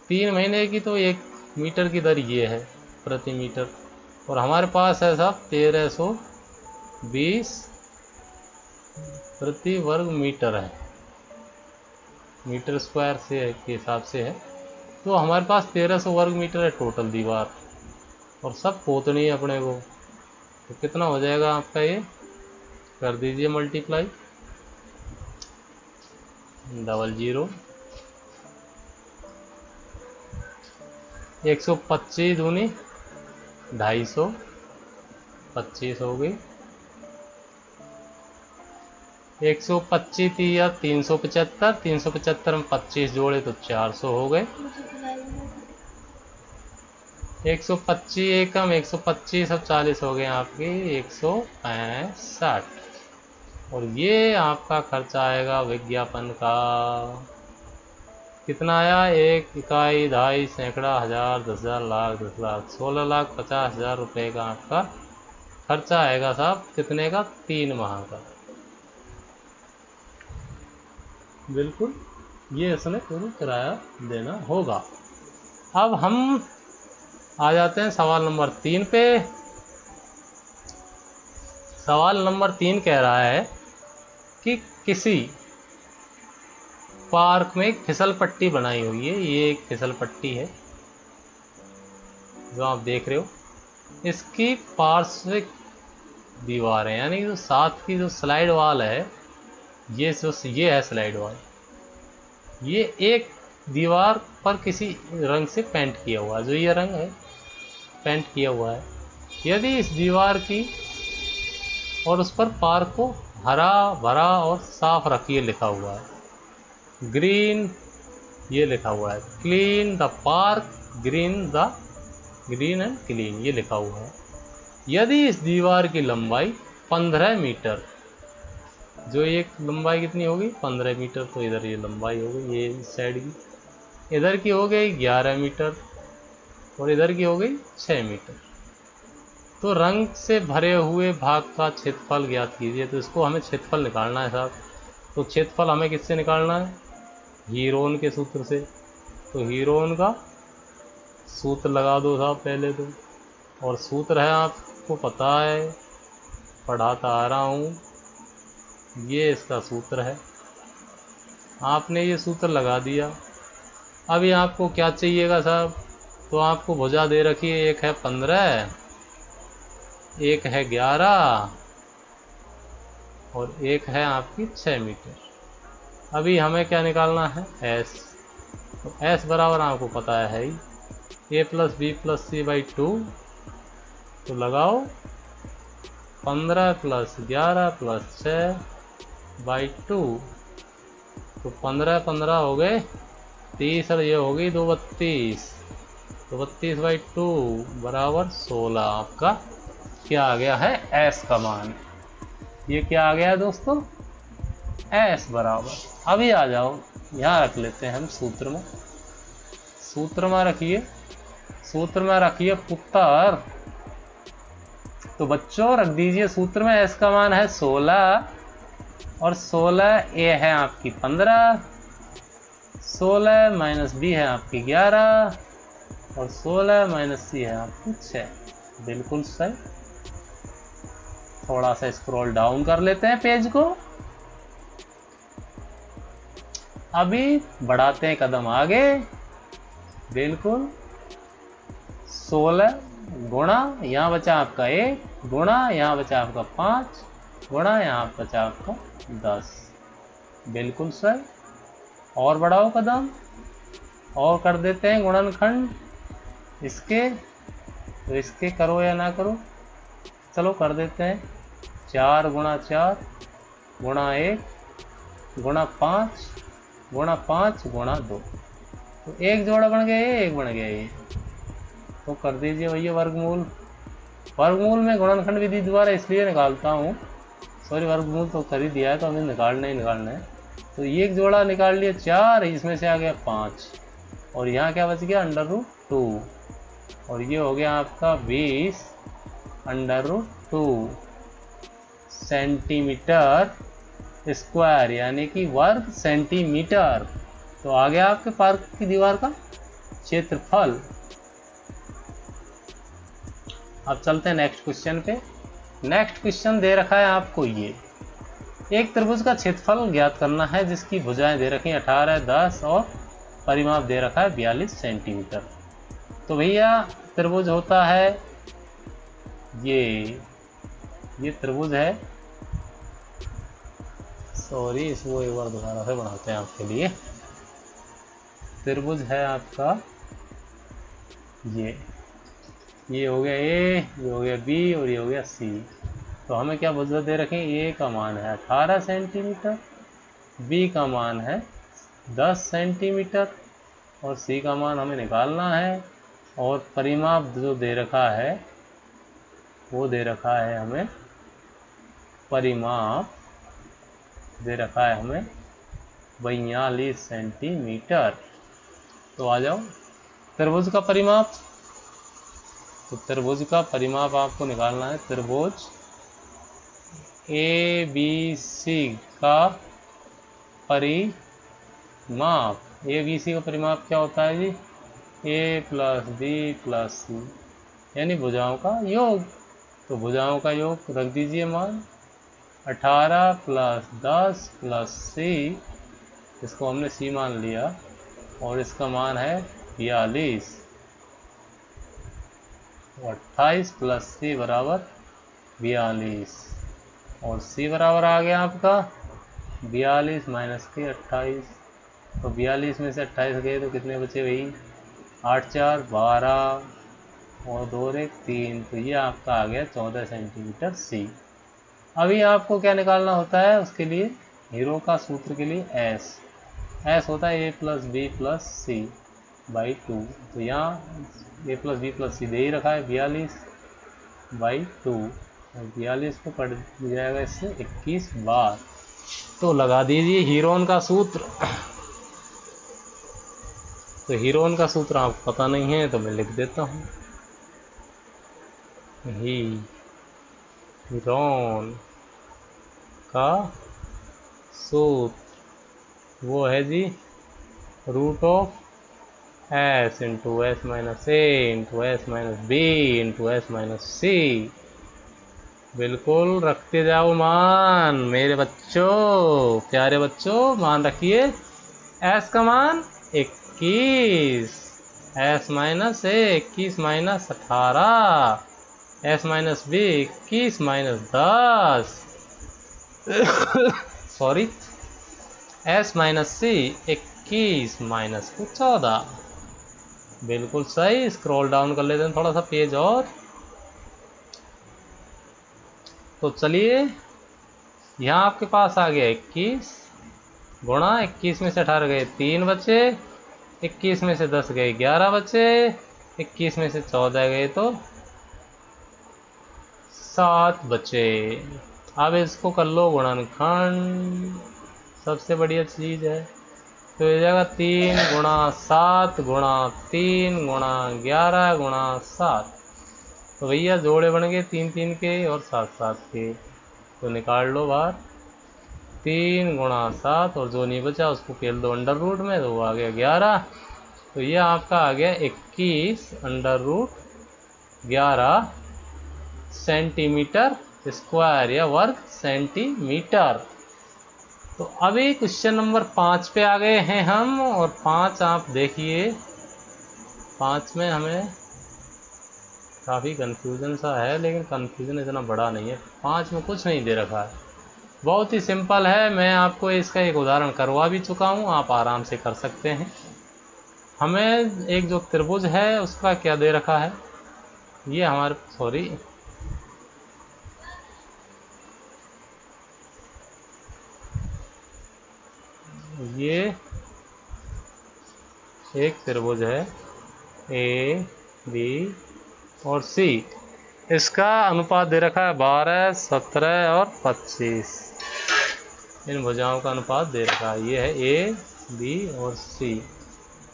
3 महीने की तो 1 मीटर की दर ये है प्रति मीटर, और हमारे पास है साहब 1320 प्रति वर्ग मीटर है, मीटर स्क्वायर से के हिसाब से है। तो हमारे पास 1300 वर्ग मीटर है टोटल दीवार, और सब पोतनी है अपने को। तो कितना हो जाएगा आपका, ये कर दीजिए मल्टीप्लाई, 00 125 दूनी 250, 25 हो गई, 125 या 375, 375 में 25 जोड़े तो 400 हो गए, 125 एकम 125 अब 40 हो गए आपके 165, और ये आपका खर्चा आएगा विज्ञापन का। कितना आया, 1 इकाई, 2.5 सैकड़ा, 1000, 10,000, लाख, 10 लाख, 16,50,000 रुपये का आपका खर्चा आएगा साहब। कितने का, 3 माह का। बिल्कुल, ये इसने पूरी किराया देना होगा। अब हम आ जाते हैं सवाल नंबर 3 पे। सवाल नंबर 3 कह रहा है कि किसी पार्क में एक फिसल पट्टी बनाई हुई है। ये एक फिसल पट्टी है जो आप देख रहे हो। इसकी पार्श्विक दीवारें यानी जो साथ की जो स्लाइड वॉल है, ये है स्लाइड वॉल। ये एक दीवार पर किसी रंग से पेंट किया हुआ है, जो ये रंग है पेंट किया हुआ है। यदि इस दीवार की और उस पर पार्क को हरा भरा और साफ रखिए लिखा हुआ है, ग्रीन ये लिखा हुआ है, clean the park, green and clean ये लिखा हुआ है। यदि इस दीवार की लंबाई 15 मीटर, जो एक लंबाई कितनी होगी 15 मीटर, तो इधर ये लंबाई हो गई, ये इस साइड की, इधर की हो गई 11 मीटर और इधर की हो गई 6 मीटर। तो रंग से भरे हुए भाग का क्षेत्रफल ज्ञात कीजिए। तो इसको हमें क्षेत्रफल निकालना है साहब। तो क्षेत्रफल हमें किससे निकालना है, हीरोन के सूत्र से। तो हीरोन का सूत्र लगा दो साहब पहले तो, और सूत्र है आपको पता है, पढ़ाता आ रहा हूँ, ये इसका सूत्र है। आपने ये सूत्र लगा दिया। अभी आपको क्या चाहिएगा साहब, तो आपको भुजा दे रखी है, एक है 15, एक है 11 और एक है आपकी 6 मीटर। अभी हमें क्या निकालना है, एस। तो एस बराबर आपको पता है ही, a + b + c/2। तो लगाओ 15 + 11 + 6/2। तो 15 हो गए 30 और ये हो गई 2 32। तो 32/2 बराबर 16। आपका क्या आ गया है, एस का मान। ये क्या आ गया है दोस्तों, एस बराबर। अभी आ जाओ, यहाँ रख लेते हैं हम सूत्र में। सूत्र में रखिए, सूत्र में रखिए पुत्र। तो बच्चों रख दीजिए सूत्र में, एस का मान है 16 और 16 ए है आपकी 15, 16 - बी है आपकी 11 और 16 - सी है आपकी 6। बिल्कुल सही। थोड़ा सा स्क्रॉल डाउन कर लेते हैं पेज को। अभी बढ़ाते हैं कदम आगे। बिल्कुल 16 गुणा, यहाँ बचा आपका 1, गुणा यहाँ बचा आपका 5, गुणा यहाँ बचा आपका 10। बिल्कुल सही। और बढ़ाओ कदम और कर देते हैं गुणनखंड इसके। तो इसके करो या ना करो, चलो कर देते हैं। 4 × 4 × 1 × 5 × 5 × 2। तो एक जोड़ा बन गया ये, एक बन गया ये। तो कर दीजिए भैया वर्गमूल। वर्गमूल में गुणनखंड विधि द्वारा इसलिए निकालता हूँ, सॉरी वर्गमूल तो कर ही दिया है, तो हमें निकालना ही निकालना है। तो ये एक जोड़ा निकाल लिया 4, इसमें से आ गया 5, और यहाँ क्या बच गया √2, और ये हो गया आपका 20 √2 सेंटीमीटर स्क्वायर, यानी कि वर्ग सेंटीमीटर। तो आ गया आपके पार्क की दीवार का क्षेत्रफल। अब चलते हैं नेक्स्ट क्वेश्चन पे। नेक्स्ट क्वेश्चन दे रखा है आपको ये, एक त्रिभुज का क्षेत्रफल ज्ञात करना है जिसकी भुजाएं दे रखी हैं 18, 10 और परिमाप दे रखा है 42 सेंटीमीटर। तो भैया त्रिभुज होता है ये त्रिभुज है, सॉरी इसको एक बार दोबारा से बनाते हैं आपके लिए। त्रिभुज है आपका ये हो गया ए, ये हो गया बी और ये हो गया सी। तो हमें क्या भुजा दे रखें, ए का मान है 18 सेंटीमीटर, बी का मान है 10 सेंटीमीटर और सी का मान हमें निकालना है। और परिमाप जो दे रखा है वो दे रखा है हमें, परिमाप दे रखा है हमें 42 सेंटीमीटर। तो आ जाओ त्रिभुज का परिमाप। तो त्रिभुज का परिमाप आपको निकालना है। त्रिभुज ए बी सी का परिमाप, ए बी सी का परिमाप क्या होता है जी, ए प्लस बी प्लस सी, यानी भुजाओं का योग। तो भुजाओं का योग रख दीजिए मान 18 प्लस 10 प्लस सी, इसको हमने सी मान लिया, और इसका मान है 42। 28 प्लस सी बराबर 42, और सी बराबर आ गया आपका 42 माइनस के 28। तो 42 में से 28 गए तो कितने बचे भाई, 8 4 12 और 2 1 3। तो ये आपका आ गया 14 सेंटीमीटर सी। अभी आपको क्या निकालना होता है, उसके लिए हीरो का सूत्र के लिए एस होता है A plus B plus C by 2। तो यहाँ A plus B plus C दे ही रखा है 42 बाई 2, और 42 को कट जाएगा इससे 21 बार। तो लगा दीजिए हीरोन का सूत्र। तो हीरोन का सूत्र आपको पता नहीं है तो मैं लिख देता हूँ। हीरोन का सूत्र वो है जी √ऑफ S into S minus A into S minus B into S minus C. बिल्कुल रखते जाओ मान मेरे बच्चों, प्यारे बच्चों, मान रखिए। एस का मान 21, S minus A 21 minus 18, S minus B 21 minus 10 sorry, S minus C 21 minus 14। बिल्कुल सही। स्क्रॉल डाउन कर लेते हैं थोड़ा सा पेज और। तो चलिए यहाँ आपके पास आ गया 21 गुणा 21 में से 18 गए 3 बचे, 21 में से 10 गए 11 बचे, 21 में से 14 गए तो 7 बचे। अब इसको कर लो गुणनखंड, सबसे बढ़िया चीज़ है। तो ये जाएगा 3 गुणा 7 गुणा 3 गुणा 11 गुणा 7। तो भैया जोड़े बन गए 3 3 के और 7 7 के। तो निकाल लो बाहर 3 गुणा 7, और जो नहीं बचा उसको खेल दो अंडर रूट में, तो वो आ गया 11। तो ये आपका आ गया 21 अंडर रूट 11 सेंटीमीटर स्क्वायर या वर्ग सेंटीमीटर। तो अभी क्वेश्चन नंबर 5 पे आ गए हैं हम, और 5 आप देखिए, 5 में हमें काफ़ी कन्फ्यूज़न सा है, लेकिन कन्फ्यूज़न इतना बड़ा नहीं है। 5 में कुछ नहीं दे रखा है, बहुत ही सिंपल है। मैं आपको इसका एक उदाहरण करवा भी चुका हूँ, आप आराम से कर सकते हैं। हमें एक जो त्रिभुज है उसका क्या दे रखा है, ये हमारे सॉरी ये एक त्रिभुज है ए बी और सी। इसका अनुपात दे रखा है 12, 17 और 25। इन भुजाओं का अनुपात दे रखा है। ये है ए, बी और सी।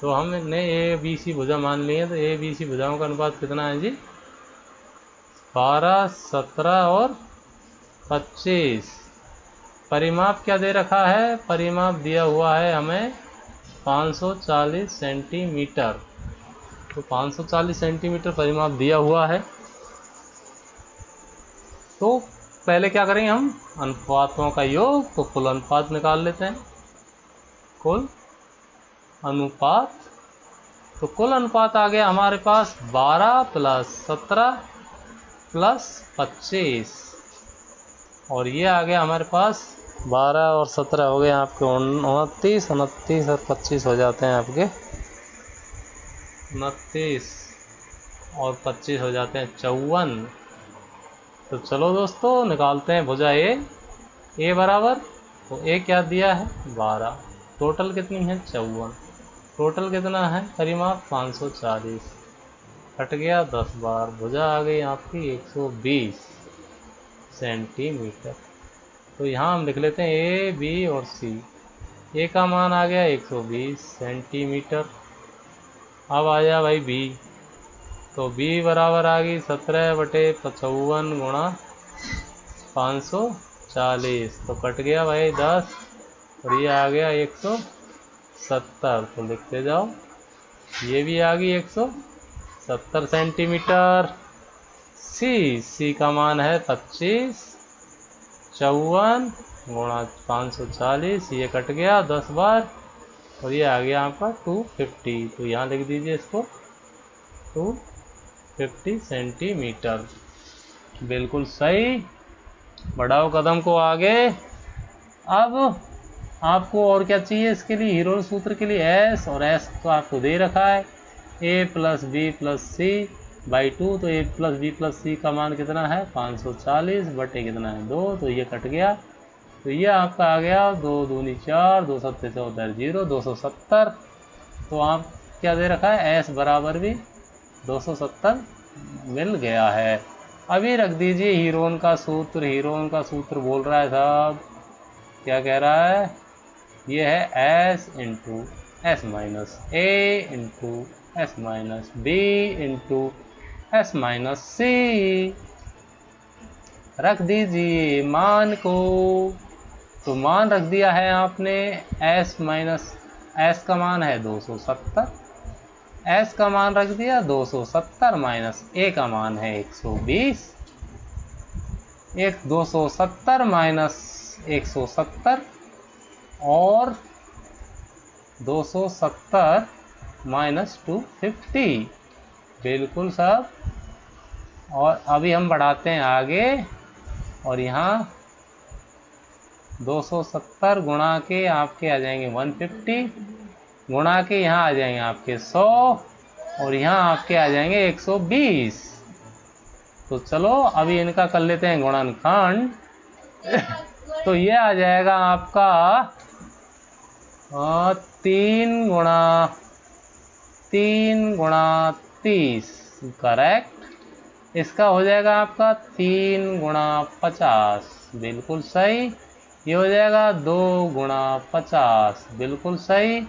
तो हमने ए बी सी भुजा मान ली है, तो ए बी सी भुजाओं का अनुपात कितना है जी? 12, 17 और 25। परिमाप क्या दे रखा है? परिमाप दिया हुआ है हमें 540 सेंटीमीटर। तो 540 सेंटीमीटर परिमाप दिया हुआ है। तो पहले क्या करेंगे हम? अनुपातों का योग, तो कुल अनुपात निकाल लेते हैं। कुल अनुपात, तो कुल अनुपात आ गया हमारे पास 12 प्लस 17 प्लस 25, और ये आ गया हमारे पास 12 और 17 हो गए आपके 29, 29 और 25 हो जाते हैं आपके 29 और 25 हो जाते हैं 54। तो चलो दोस्तों निकालते हैं भुजा ए बराबर, तो ए क्या दिया है? 12। टोटल कितनी है? 54। टोटल कितना है? परिमाप 540, कट गया 10 बार, भुजा आ गई आपकी 120 सेंटीमीटर। तो यहाँ हम लिख लेते हैं ए, बी और सी। ए का मान आ गया 120 सेंटीमीटर। अब आ जाए भाई बी, तो बी बराबर आ गई 17/55 गुणा 540, तो कट गया भाई 10, और ये आ गया 170। तो लिखते जाओ, ये भी आ गई 170 सेंटीमीटर। सी का मान है 25, 54 गुणा 540, ये कट गया 10 बार, और ये आ गया आपका 250। तो यहाँ लिख दीजिए इसको 250 सेंटीमीटर। बिल्कुल सही। बढ़ाओ कदम को आगे। अब आपको और क्या चाहिए इसके लिए? हीरोन सूत्र के लिए एस, और एस तो आपको दे रखा है A plus B plus C by 2। तो A plus B plus C का मान कितना है? 540 बटे कितना है? 2। तो ये कट गया, तो ये आपका आ गया 2 दूनी 4, 2 सत्ते 14, 0, 270। तो आप क्या दे रखा है? एस बराबर भी 270 मिल गया है। अभी रख दीजिए हीरोन का सूत्र। हीरोन का सूत्र बोल रहा है साहब, क्या कह रहा है? ये है S into S minus A into S minus B into S minus C. रख दीजिए मान को। तो मान रख दिया है आपने एस माइनस, एस का मान है 270, एस का मान रख दिया 270 माइनस ए का मान है 120। 270 माइनस 170 और 270 माइनस 250। बिल्कुल साहब। और अभी हम बढ़ाते हैं आगे, और यहाँ 270 गुणा के आपके आ जाएंगे 150, गुणा के यहाँ आ जाएंगे आपके 100, और यहाँ आपके आ जाएंगे 120। तो चलो अभी इनका कर लेते हैं गुणनखंड। तो ये आ जाएगा आपका 3 गुणा 30, करेक्ट। इसका हो जाएगा आपका 3 गुणा 50, बिल्कुल सही। ये हो जाएगा 2 गुणा 50, बिल्कुल सही।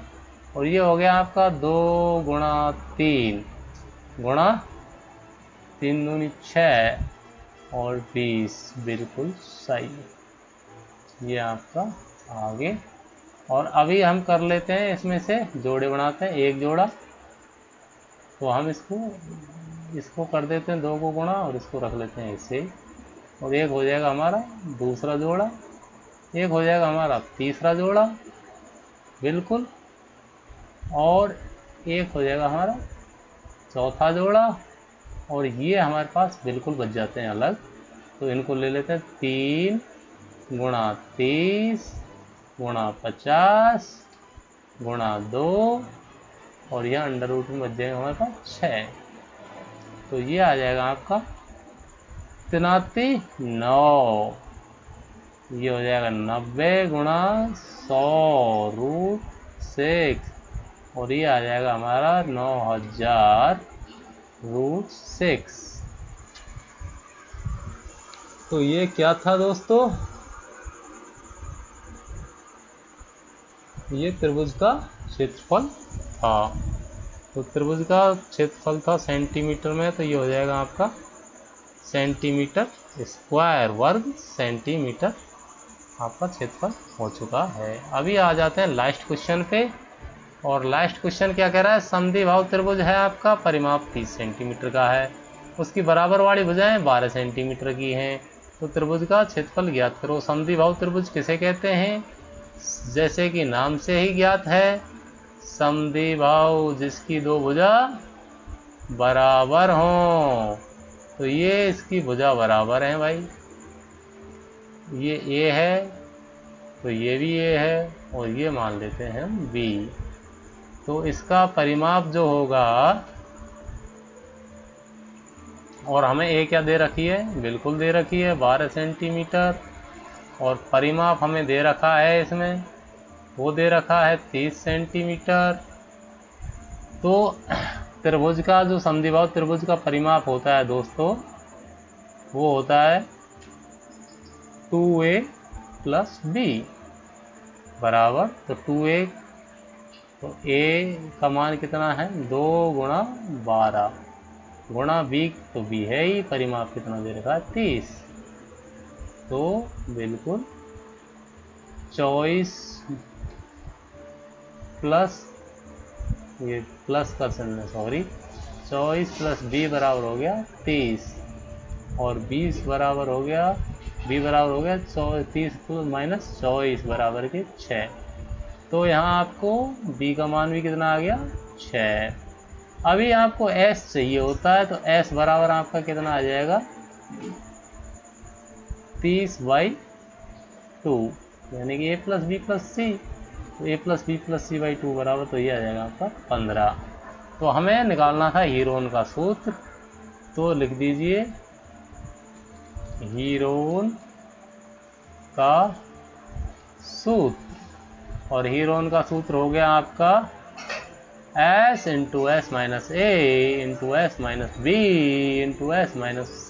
और ये हो गया आपका 2 गुणा 3 गुणा 3 दूनी 6 और 20, बिल्कुल सही। ये आपका आगे। और अभी हम कर लेते हैं इसमें से जोड़े बनाते हैं। एक जोड़ा, तो हम इसको कर देते हैं 2 को गुणा, और इसको रख लेते हैं ऐसे, और एक हो जाएगा हमारा दूसरा जोड़ा, एक हो जाएगा हमारा तीसरा जोड़ा, बिल्कुल, और एक हो जाएगा हमारा चौथा जोड़ा, और ये हमारे पास बिल्कुल बच जाते हैं अलग। तो इनको ले लेते हैं 3 गुणा 30 गुणा 50 गुणा 2, और यह अंडर रूट में बच जाएगा हमारे पास 6। तो ये आ जाएगा आपका 9। ये हो जाएगा 90 गुणा 100 रूट 6, और ये आ जाएगा हमारा 9000 रूट 6। तो ये क्या था दोस्तों, ये त्रिभुज का क्षेत्रफल था। तो त्रिभुज का क्षेत्रफल था सेंटीमीटर में, तो ये हो जाएगा आपका सेंटीमीटर स्क्वायर, वर्ग सेंटीमीटर आपका क्षेत्रफल हो चुका है। अभी आ जाते हैं लास्ट क्वेश्चन पे। और लास्ट क्वेश्चन क्या कह रहा है, समद्विबाहु त्रिभुज है आपका, परिमाप 30 सेंटीमीटर का है, उसकी बराबर वाली भुजाएं 12 सेंटीमीटर की हैं, तो त्रिभुज का क्षेत्रफल ज्ञात करो। समद्विबाहु त्रिभुज किसे कहते हैं, जैसे कि नाम से ही ज्ञात है, समद्विबाहु जिसकी दो भुजा बराबर हों। तो ये इसकी भुजा बराबर है भाई, ये ए है तो ये भी ए है, और ये मान लेते हैं हम बी। तो इसका परिमाप जो होगा, और हमें ए क्या दे रखी है, बिल्कुल दे रखी है 12 सेंटीमीटर, और परिमाप हमें दे रखा है इसमें, वो दे रखा है 30 सेंटीमीटर। तो त्रिभुज का जो समद्विबाहु त्रिभुज का परिमाप होता है दोस्तों, वो होता है 2a + b बराबर, तो 2a, तो a का मान कितना है 2 × 12 गुणा b, तो b है ही, परिमाप कितना दे रखा है 30, तो बिल्कुल 24 प्लस, ये प्लस का चिन्ह, सॉरी, 24 + b बराबर हो गया 30, और 20 बराबर हो गया, b बराबर हो गया 30 - 24 बराबर के 6। तो यहाँ आपको b का मान भी कितना आ गया 6। अभी आपको s चाहिए होता है, तो s बराबर आपका कितना आ जाएगा 30/2, यानी कि a + b + c, तो a + b + c/2 बराबर, तो ये आ जाएगा आपका 15। तो हमें निकालना था हीरोन का सूत्र, तो लिख दीजिए हीरोन का सूत्र, और हीरोन का सूत्र हो गया आपका s × s - a × s - b × s - c।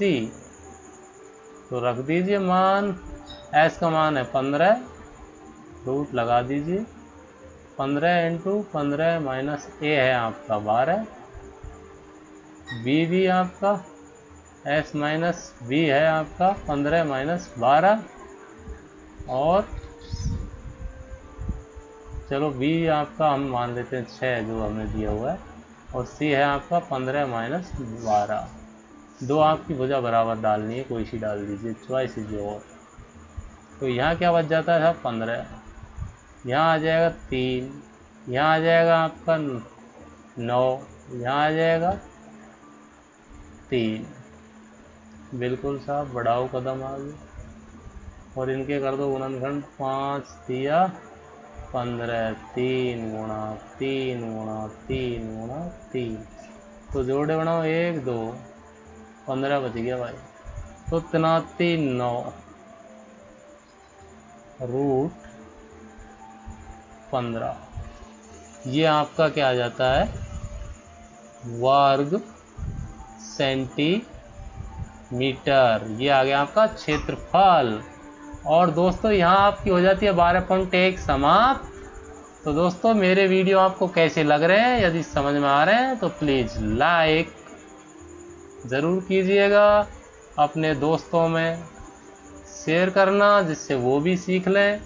तो रख दीजिए मान, s का मान है 15, रूट लगा दीजिए, 15 × 15 - a है आपका 12, b भी आपका s - b है आपका 15 - 12, और चलो b आपका हम मान लेते हैं 6 जो हमने दिया हुआ है, और c है आपका 15 - 12। दो आपकी भुजा बराबर डालनी है, कोई सी डाल दीजिए, चॉइस इज योर। तो यहाँ क्या बच जाता है 15, यहाँ आ जाएगा 3, यहाँ आ जाएगा आपका 9, यहाँ आ जाएगा 3, बिल्कुल साहब, बढ़ाओ कदम आगे, और इनके कर दो गुणनखंड, 5 दिया 15, 3 × 3 × 3 × 3, तो जोड़े बनाओ 1 2, 15 बच गया भाई, तो 3 9 रूट 15, ये आपका क्या आ जाता है वर्ग सेंटीमीटर, ये आ गया आपका क्षेत्रफल। और दोस्तों यहाँ आपकी हो जाती है 12.1 समाप्त। तो दोस्तों मेरे वीडियो आपको कैसे लग रहे हैं, यदि समझ में आ रहे हैं तो प्लीज़ लाइक ज़रूर कीजिएगा, अपने दोस्तों में शेयर करना जिससे वो भी सीख लें।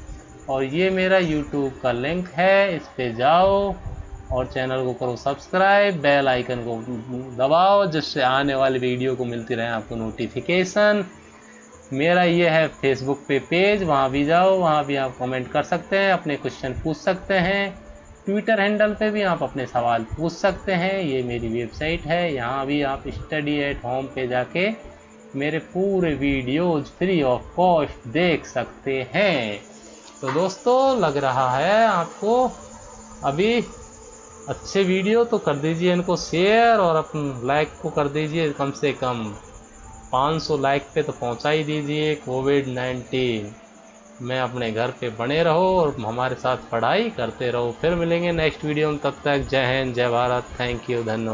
और ये मेरा YouTube का लिंक है, इस पे जाओ और चैनल को करो सब्सक्राइब, बेल आइकन को दबाओ जिससे आने वाली वीडियो को मिलती रहे आपको नोटिफिकेशन। मेरा ये है फेसबुक पे पेज, वहाँ भी जाओ, वहाँ भी आप कमेंट कर सकते हैं, अपने क्वेश्चन पूछ सकते हैं। ट्विटर हैंडल पे भी आप अपने सवाल पूछ सकते हैं। ये मेरी वेबसाइट है, यहाँ भी आप स्टडी एट होम पे जाके मेरे पूरे वीडियोज़ फ्री ऑफ कॉस्ट देख सकते हैं। तो दोस्तों लग रहा है आपको अभी अच्छे वीडियो, तो कर दीजिए इनको शेयर, और अपने लाइक को कर दीजिए कम से कम 500 लाइक पे तो पहुंचा ही दीजिए। कोविड-19 में अपने घर पे बने रहो और हमारे साथ पढ़ाई करते रहो। फिर मिलेंगे नेक्स्ट वीडियो में, तब तक जय हिंद, जय भारत, थैंक यू, धन्यवाद।